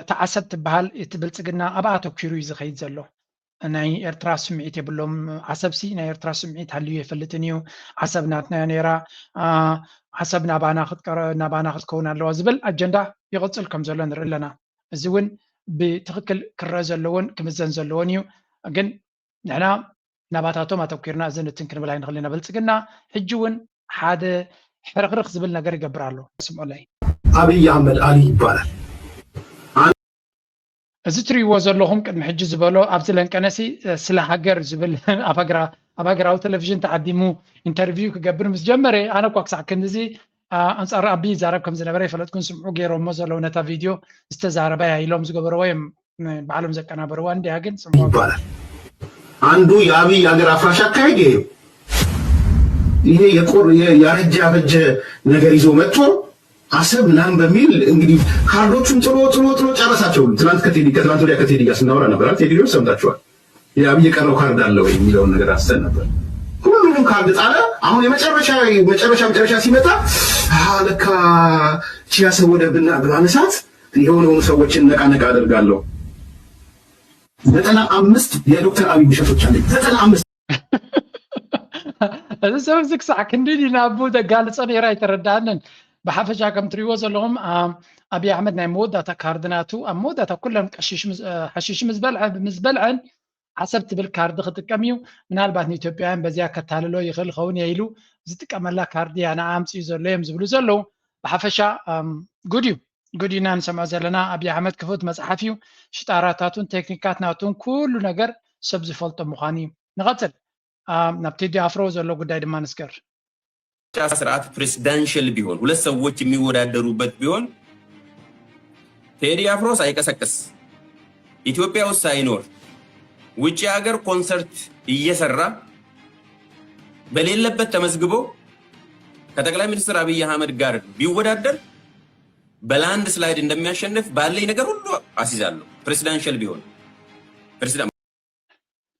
ተዓሰብ ትበሃል እቲ ብልጽግና ኣብኣ ተኪሩ እዩ ዝኸይድ ዘሎ ናይ ኤርትራ ስምዒት የብሎም ዓሰብሲ ናይ ኤርትራ ስምዒት ሃልዩ የፈልጥን እዩ ዓሰብ ናትና ነራ ዓሰብ ናባና ክትከውን ኣለዋ ዝብል ኣጀንዳ ይቕፅል ከም ዘሎ ንርኢ ኣለና እዚ እውን ብትክክል ክረአ ዘለዎን ክምዘን ዘለዎን እዩ ግን ንሕና ናባታቶም ኣተኪርና እዚ ንትን ክንብል ኣይንኽእል ኢና ብልጽግና ሕጂ እውን ሓደ ሕርክርክ ዝብል ነገር ይገብር ኣሎ ስምዑ ላይ አብይ አህመድ አሊ ይባላል እዚ ትሪእዎ ዘለኹም ቅድሚ ሕጂ ዝበሎ ኣብዚ ለንቀነሲ ስለ ሃገር ዝብል ኣብ ሃገራዊ ቴሌቭዥን ተዓዲሙ ኢንተርቪው ክገብር ምስ ጀመረ ኣነ እኳ ክሳዕ ክንዚ ኣንፃር ኣብይ ይዛረብ ከም ዝነበረ ይፈለጥኩን ስምዑ ገይሮሞ ዘለዉ ነታ ቪድዮ ዝተዛረበ ኢሎም ዝገበረዎ እዮም ባዕሎም ዘቀናበረዋ እንዲያ ግን ስምዑ ይባላል። አንዱ የአብይ ሀገር አፍራሽ አካሄድ ይሄ ያረጀ ያበጀ ነገር ይዞ መጥቶ አሰብ ምናምን በሚል እንግዲህ ካርዶቹን ጥሎ ጨረሳቸው። ከትናንት ወዲያ ከቴዲ ጋር ስናወራ ነበር። ቴዲ ነው ሰምታችኋል። የአብይ የቀረው ካርድ አለ ወይ የሚለውን ነገር አስተን ነበር። ሁሉንም ካርድ ጣለ። አሁን መጨረሻ ሲመጣ ለካ ቺያሰብ ወደ ብናነሳት የሆነውን ሰዎችን ነቃ አደርጋለሁ። 95 የዶክተር አብይ ብሸቶች አለ 95 እዚ ሰብ ክሳዕ ክንዲ ናቡ ተጋልፀ ነራ ይተረዳንን ብሓፈሻ ከም ትሪእዎ ዘለኹም ኣብይ ኣሕመድ ናይ መወዳእታ ካርድናቱ ኣብ መወዳእታ ኩለን ሓሺሽ ምስ በልዐን ዓሰብ ትብል ካርዲ ክጥቀም እዩ ምናልባት ንኢትዮጵያውያን በዚያ ከታልሎ ይኽእል ኸውን የኢሉ ዝጥቀመላ ካርዲ ያ ንዓ ኣምፅኡ ዘሎ እዮም ዝብሉ ዘለዉ ብሓፈሻ ጉድ ኢና ንሰምዖ ዘለና ኣብይ ኣሕመድ ክፉት መፅሓፍ እዩ ሽጣራታቱን ቴክኒካት ናቱን ኩሉ ነገር ሰብ ዝፈልጦ ምዃኑ እዩ ንቐፅል ናብ ቴዲ አፍሮ ዘሎ ጉዳይ ድማ ንስገር ስርዓት ፕሬሲደንሻል ቢሆን ሁለት ሰዎች የሚወዳደሩበት ቢሆን ቴዲ አፍሮ ሳይቀሰቅስ ኢትዮጵያ ውስጥ ሳይኖር ውጭ ሀገር ኮንሰርት እየሰራ በሌለበት ተመዝግቦ ከጠቅላይ ሚኒስትር አብይ አህመድ ጋር ቢወዳደር በላንድ ስላይድ እንደሚያሸንፍ ባለኝ ነገር ሁሉ አሲዛለሁ። ፕሬሲደንሻል ቢሆን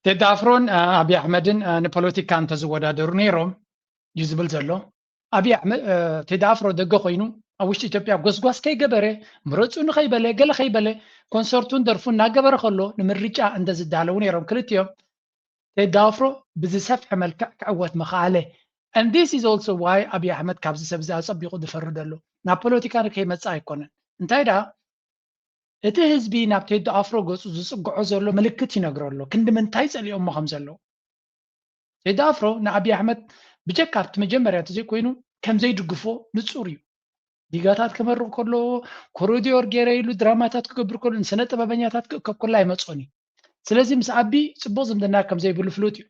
ቴዲ አፍሮን ኣብይ ኣሕመድን ንፖለቲካ እንተዝወዳደሩ ነይሮም እዩ ዝብል ዘሎ ኣብይ ኣሕመድ ቴዲ አፍሮ ደገ ኮይኑ ኣብ ውሽጢ ኢትዮጵያ ጎስጓስ ከይገበረ ምረፁ ንኸይበለ ገለ ከይበለ ኮንሰርቱን ደርፉን እናገበረ ከሎ ንምርጫ እንደዝዳለዉ ነይሮም ክልቲኦም ቴዲ አፍሮ ብዝሰፍሐ መልክዕ ክዕወት መኽኣለ and this is also why ኣብይ ኣሕመድ ካብዚ ሰብ እዚ ኣፀቢቑ ዝፈርድ ኣሎ ናብ ፖለቲካ ንከይመፅእ ኣይኮነን እንታይ ዳ እቲ ህዝቢ ናብ ቴዲ አፍሮ ገፁ ዝፅግዖ ዘሎ ምልክት ይነግሮ ኣሎ ክንዲ ምንታይ ፀሊኦሞ ከም ዘለዎ ቴዲ አፍሮ ንኣብይ ኣሕመድ ብጀካ ኣብቲ መጀመርያ እንተዘይኮይኑ ከም ዘይድግፎ ንፁር እዩ ዲጋታት ክመርቕ ከሎ ኮሪዶር ገይረ ኢሉ ድራማታት ክገብር ከሎ ንስነ ጥበበኛታት ክእከብ ከሎ ኣይመፅኦን እዩ ስለዚ ምስ ኣቢ ፅቡቅ ዝምድና ከም ዘይብሉ ፍሉጥ እዩ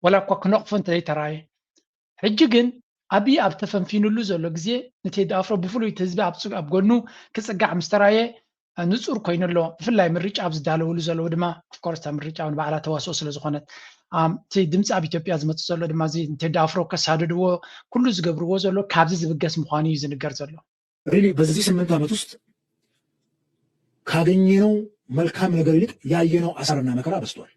ወላ እኳ ክነቕፎ እንተዘይተረኣየ ሕጂ ግን ኣብይ ኣብ ተፈንፊኑሉ ዘሎ ግዜ ንቴዲ ኣፍሮ ብፍሉይ እቲ ህዝቢ ኣብ ጎኑ ክፅጋዕ ምስ ተራእየ ንፁር ኮይኑ ኣሎ ብፍላይ ምርጫ ኣብ ዝዳለውሉ ዘለዉ ድማ ኣፍኮርስ ምርጫ ንባዕላ ተዋስኦ ስለ ዝኾነት እቲ ድምፂ ኣብ ኢትዮጵያ ዝመፅእ ዘሎ ድማ እዚ ቴዲ አፍሮ ከሳድድዎ ኩሉ ዝገብርዎ ዘሎ ካብዚ ዝብገስ ምዃኑ እዩ ዝንገር ዘሎ ሪሊ በዚህ 8 ዓመት ውስጥ ካገኘነው መልካም ነገር ይልቅ ያየነው አሳርና መከራ በዝቷል።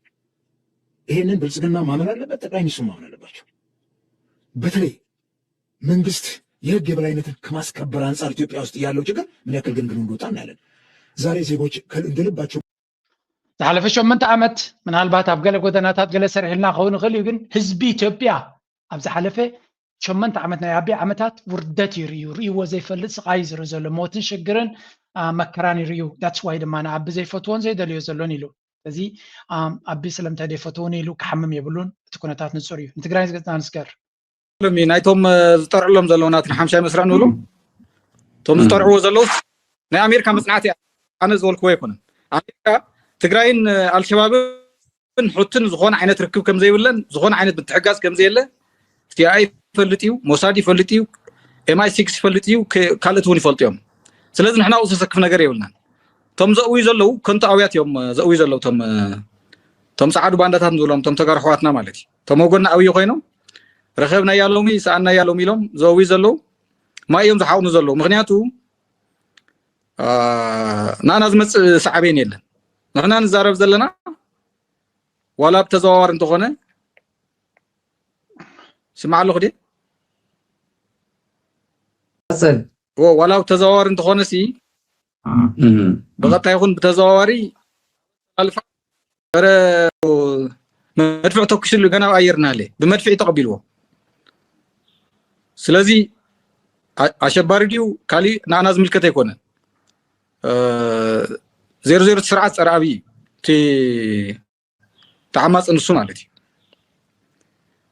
ይሄንን ብልጽግና ማመን አለበት፣ ጠቅላይ ሚኒስትሩ ማመን አለባቸው። በተለይ መንግስት የህግ የበላይነትን ከማስከበር አንጻር ኢትዮጵያ ውስጥ ያለው ችግር ምን ያክል ግን እንደወጣ እናያለን። ዛሬ ዜጎች እንደልባቸው ዝሓለፈ 8 ዓመት ምናልባት ኣብ ገለ ጎደናታት ገለ ሰሪሕልና ክኸውን ይኽእል እዩ ግን ህዝቢ ኢትዮጵያ ኣብ ዝሓለፈ 8 ዓመት ናይ ኣብይ ዓመታት ውርደት ይርእይዎ ዘይፈልጥ ስቃይ ዝርኢ ዘሎ ሞትን ሽግርን መከራን ይርእዩ ዳትስ ዋይ ድማ ንኣቢ ዘይፈትዎን ዘይደልዮ ዘሎን ኢሉ እዚ ኣቢ ስለምንታይ ዘይፈትዎን ኢሉ ክሓምም የብሉን እቲ ኩነታት ንፁር እዩ ንትግራይ ዝገፅና ንስገር ናይቶም ዝጠርዕሎም ዘለውናትን ሓምሻይ መስርዕ ንብሎም እቶም ዝጠርዕዎ ዘለዉ ናይ ኣሜሪካ መፅናዕቲ ኣነ ዝበልክዎ ኣይኮነን ኣሜሪካ ትግራይን አልሸባብን ሁትን ዝኾነ ዓይነት ርክብ ከም ዘይብለን ዝኾነ ዓይነት ምትሕጋዝ ከም ዘየለ FBI ይፈልጥ እዩ ሞሳድ ይፈልጥ እዩ MI6 ይፈልጥ እዩ ካልኦት እውን ይፈልጡ እዮም ስለዚ ንሕና ኣብኡ ዝሰክፍ ነገር የብልናን ቶም ዘእውዩ ዘለዉ ከንቱ ኣውያት እዮም ዘእውዩ ዘለዉ ቶም ፃዓዱ ባንዳታት ንብሎም ቶም ተጋሩ ኣሕዋትና ማለት እዩ ቶም ወገንና ኣብዩ ኮይኖም ረኸብና ያለውሚ ሰኣና ያለውም ኢሎም ዘእውዩ ዘለዉ ማይ እዮም ዝሓውኑ ዘለዉ ምክንያቱ ናና ዝመፅእ ሰዓበን የለን ንሕና ንዛረብ ዘለና ዋላ ብተዘዋዋሪ እንተኾነ ስምዓ ኣለኹ ደ ዋላ ብተዘዋዋሪ እንተኾነ ሲ ብቐጥታ ይኹን ብተዘዋዋሪ ኣልፋ መድፍዕ ተኩስሉ ገና ኣብ ኣየር ናለ ብመድፍዕ ተቐቢልዎ ስለዚ ኣሸባሪ ድዩ ካሊእ ንኣና ዝምልከት ኣይኮነን 00 ስርዓት ፀረ ኣብይ እቲ ተዓማፅ ንሱ ማለት እዩ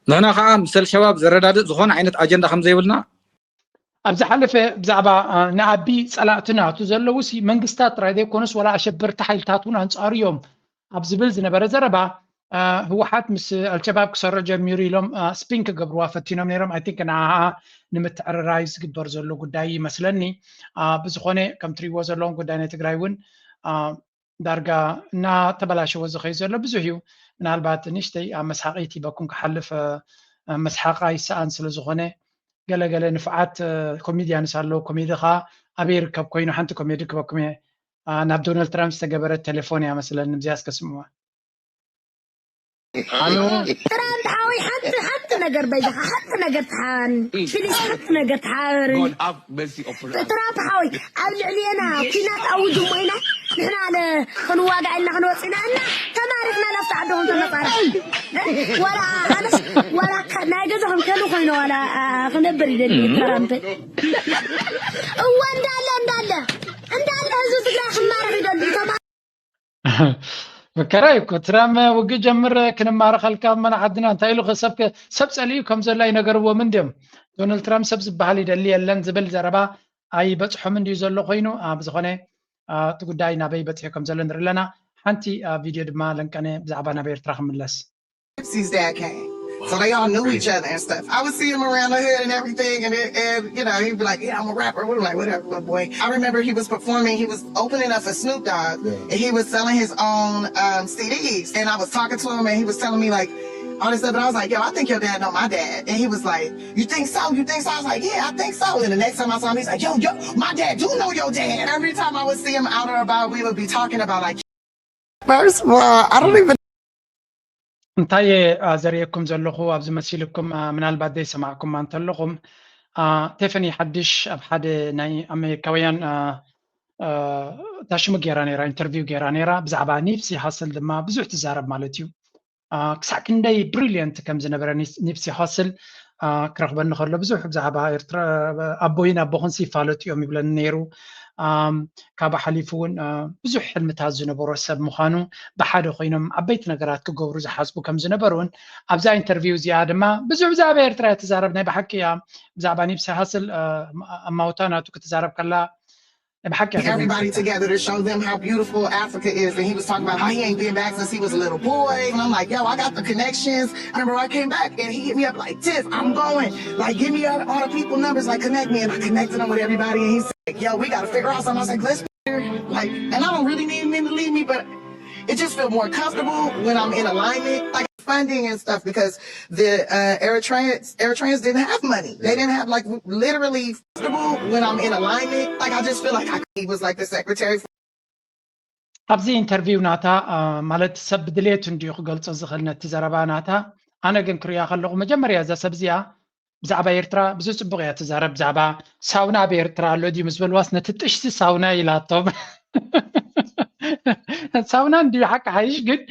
ንሕና ከዓ ምስል ሸባብ ዘረዳድእ ዝኾነ ዓይነት ኣጀንዳ ከም ዘይብልና أبز حلفة بزعبا نعبي صلاة تزلو سي منجستات رايدي كونس ولا أشبر تحيل تاتون عن صاريوم أبز بلز نبرة زربا هو حات مس الشباب كسر جميري لهم سبينك قبروا فتينهم نيرم I think أنا نمتعر رايز قدر زلو قداي مثلني بزخونة كم تري وزلون قداي نتقرايون دارجا نا تبلاش وزخي زلو بزهيو من البات نشتي مسحقيتي بكون كحلف مسحقاي سان سلزخونة قال نفعات كوميديان سالو كوميدي خا أبير كب كوينو حنت كوميدي كبكمي ناب دونالد ترامب استقبل التليفون يا مثلا نبزياس كسموه الو ترامب حاوي حتى نقر بيضة حتى نقر تحان فيليس حتى نقر تحان ترامب حاوي أولي علينا كينات أو جمعنا نحن على خنواقع إنا خنوصينا إنا تماركنا لفت عدهم تنطارا ولا أنا ولا ناقزهم كانوا خينو ولا خنبري دلي ترامب هو اندالة هزو تقلع خمارة في دلي تمام فكرايكو ترام وقي جمر كنا ما رخل كام من عدنا تايلو خسبك سبس عليو كم زلاي نقربو من ديم دونالد ترامب سبس بحالي دلي اللان زبل زربا اي بصحو من دي زلو خينو بزخونه تقداي نابي بتصحو كم زلن رلنا حنتي فيديو دما لنكنه بزعبا نابي ارتراخ ملس His dad came. So they all knew each other and stuff. I would see him around the hood and everything, and you know, he'd be like, "Yeah, I'm a rapper." We're like, "Whatever, but boy." I remember he was performing. He was opening up for Snoop Dogg, and he was selling his own CDs. And I was talking to him, and he was telling me like all this stuff. But I was like, "Yo, I think your dad know my dad." And he was like, "You think so? You think so?" I was like, "Yeah, I think so." And the next time I saw him, he's like, "Yo, my dad do know your dad." Every time I would see him out or about, we would be talking about like. First of all, I don't even. انتاي زريكم زلخو ابز مسيلكم من البعد سمعكم ما انتلخم تفني حدش ابحد ناي امريكاويان تاشم جيرانيرا انترفيو جيرانيرا بزعبا نفسي حاصل دما بزح تزارب مالتيو كساك نداي بريليانت كم زنبرا نفسي حاصل كرغبن نخلو بزح بزعبا ابوين ابوخن سيفالتيو ميبلن نيرو كابا حليفون بزح حلمتها زنبرو سب مخانو بحادو خينم عبيت نقرات كقبرو زحاسبو كم زنبرون ابزا انترفيو زيادة ما بزح بزعبا ارترا تزاربنا بحكي بزعبا نفسي حاصل اماوتاناتو كتزارب كلا everybody together to show them how beautiful Africa is. And he was talking about how he ain't been back since he was a little boy. And I'm like, yo, I got the connections. I remember I came back and he hit me up like, Tiff, I'm going. Like, give me all the people numbers, like, connect me. And I connected him with everybody. And he's like, yo, we got to figure out something. I was like, let's like, and I don't really need men to lead me, but it just feels more comfortable when I'm in alignment. Like, funding and stuff, because the Eritreans didn't have money. They didn't have like literally when I'm in alignment. Like I just feel like he was like the secretary. أبزي انترفيو ناتا مالت سب دليت نديو قلت زخلنا تزاربا ناتا أنا جن كريا خلق مجمريا زا سبزيا بزعبا يرترا بزوج بغيا تزارب بزعبا ساونا بيرترا لودي مزبل واسنة تتشتي ساونا إلى ساونا نديو حق عايش قد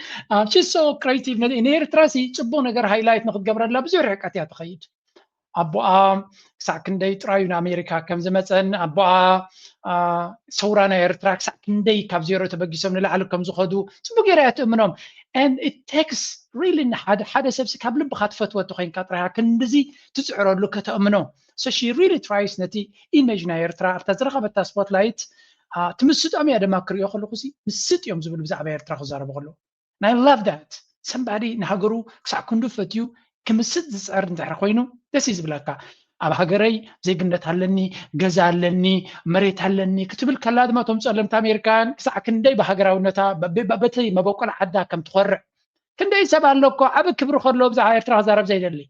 she's so creative in إيرترا سي تبو نقر هايلايت نخد قبر لا بزور حكاتي تخيل أبو ساكن داي ترايون أمريكا كم زمتن أبو سورانا إيرترا ساكن داي كابزيرو تبقيسهم للعلو كم زخدو تبو قرأت منهم and it takes really حدا سبس كابل بخات فتوى تخين كاترها كندزي تسعرو لو كتأمنو so she really tries نتي imagine إيرترا أفتزرقها بتا spotlight تمسد أمي هذا ما كريو خلو خسي مسد يوم زبل بزعبا إيرترا خزارة بغلو and I love that somebody نهاجرو كسع كندو فتيو كمسد زعر نتحر خوينو دسيز بلاكا أب هاجري زي قلت هلني جزا هلني مريت هلني كتب الكلاد ما تمس علمت أمريكان كسع كندي بهاجرا ونتا ببتي ما بقول حدا كم تخرع كندي سبع لوكو أب كبر خلو بزع إيرترا خزارة زي دلي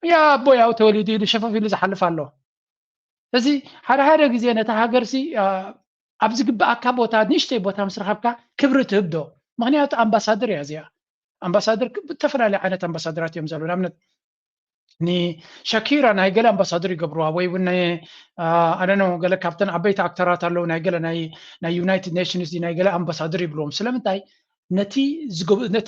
يا بويا وتوليدي اللي شافوا في اللي زحلف الله لذي هذا جزء نتهاجر سي أبزق بأكا بوتا نشتي بوتا مسرحبكا كبرت هبدو مغنيات أمباسادر يا زيا أمباسادر تفرع لعنة أمباسادرات يوم زالو نامنت ني شاكيرا نايجل أمباسادري قبروها وي وني أنا نو قال كابتن عبيت أكترات الله نايجل ناي يونايتد نيشنز دي نايجل أمباسادري بلوم سلامتاي نتي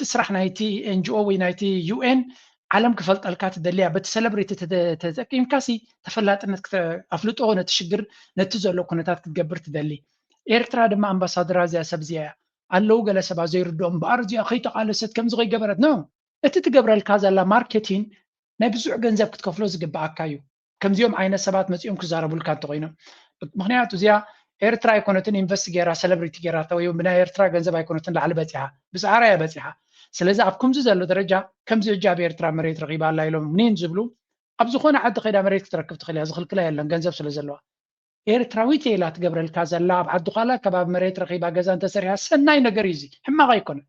سرح نايتي NGO وينايتي UN عالم كفلت الكات الدليا بتسلبريت تتقيم كاسي تفلات انك افلطو نتشجر نتزلو كنتات تجبر تدلي إيرترا دما أمباسادرا زي سبزيا اللو قال سبا زي ردوم بارزي أخي تقالست كم زغي جبرت نو أنت تجبر الكازا لا ماركتين نبزع جنزب كتكفلو زجب عكايو ከምዚኦም ዓይነት ሰባት መፅኦም ክዛረቡልካ እንተኮይኖም ምክንያቱ እዚኣ ኤርትራ ኣይኮነትን ኢንቨስት ጌራ ሰለብሪቲ ጌራ ወይ ብናይ ኤርትራ ገንዘብ ኣይኮነትን ላዕሊ በፂሓ ብፃዕራ እያ በፂሓ ስለዚ ኣብ ከምዚ ዘሎ ደረጃ ከምዚ እጃ ብኤርትራ መሬት ረኺባ ኣላ ኢሎም ምንን ዝብሉ ኣብ ዝኾነ ዓዲ ከይዳ መሬት ክትረክብ ትኽእል እያ ዝኽልክላ የለን ገንዘብ ስለ ዘለዋ ኤርትራዊት እያ ትገብረልካ ዘላ ኣብ ዓዲ ኋላ ከባቢ መሬት ረኺባ ገዛ እንተሰሪሓ ሰናይ ነገር እዩ ሕማቕ ኣይኮነን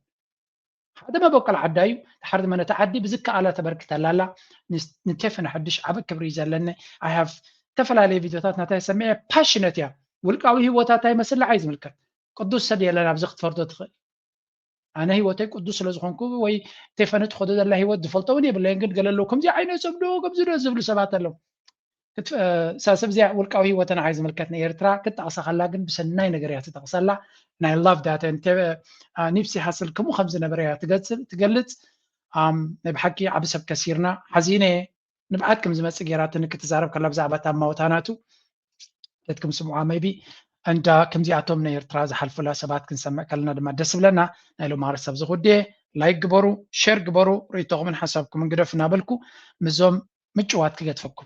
ሓደ መበቆል ዓዳ እዩ ድሓር መነታ ዓዲ ብዝከኣላ ተበርክተላ ኣላ ንቴፈን ሓድሽ ዓብ ክብሪ ዘለኒ ኣይ ሃቭ ተፈላለየ ቪድዮታት ናታይ ሰሚዐ ፓሽነት እያ ውልቃዊ ህይወታት ኣይመስላ ኣይዝምልከት ቅዱስ ሰብ የለን ኣብዚ ክትፈርዶ ትኽእል ኣነ ህይወተይ ቅዱስ ስለ ዝኾንኩ ወይ ቴፈን ትኸዶ ዘላ ህይወት ዝፈልጦ እውን የብለየን ግን ገለ ኣለዉ ከምዚ ዓይነት ሰብ ዶ ከምዚ ዶ ዝብሉ ሰባት ኣለዉ ሳሰብ እዚኣ ውልቃዊ ህይወተን ኣይዝምልከት ንኤርትራ ክትጠቕሳ ከላ ግን ብሰናይ ነገር እያ ትጠቕሰላ ናይ ላቭ ዳት ኒፕሲ ሃስል ከምኡ ከም ዝነበረ እያ ትገልፅ ናይ ብሓቂ ዓብ ሰብ ከሲርና ሓዚነ ንብዓት ከም ዝመፅእ ጌራትን ክትዛረብ ከላ ብዛዕባ ታማወታናቱ ለትኩም ስምዖ መይቢ እንዳ ከምዚኣቶም ናይ ኤርትራ ዝሓልፉላ ሰባት ክንሰምዕ ከለና ድማ ደስ ብለና ናይ ሎም ማሕበረሰብ ዝኹድየ ላይክ ግበሩ ሸር ግበሩ ርእይቶኹምን ሓሳብኩምን ግደፍ እናበልኩ ምዞም ምጭዋት ክገድፈኩም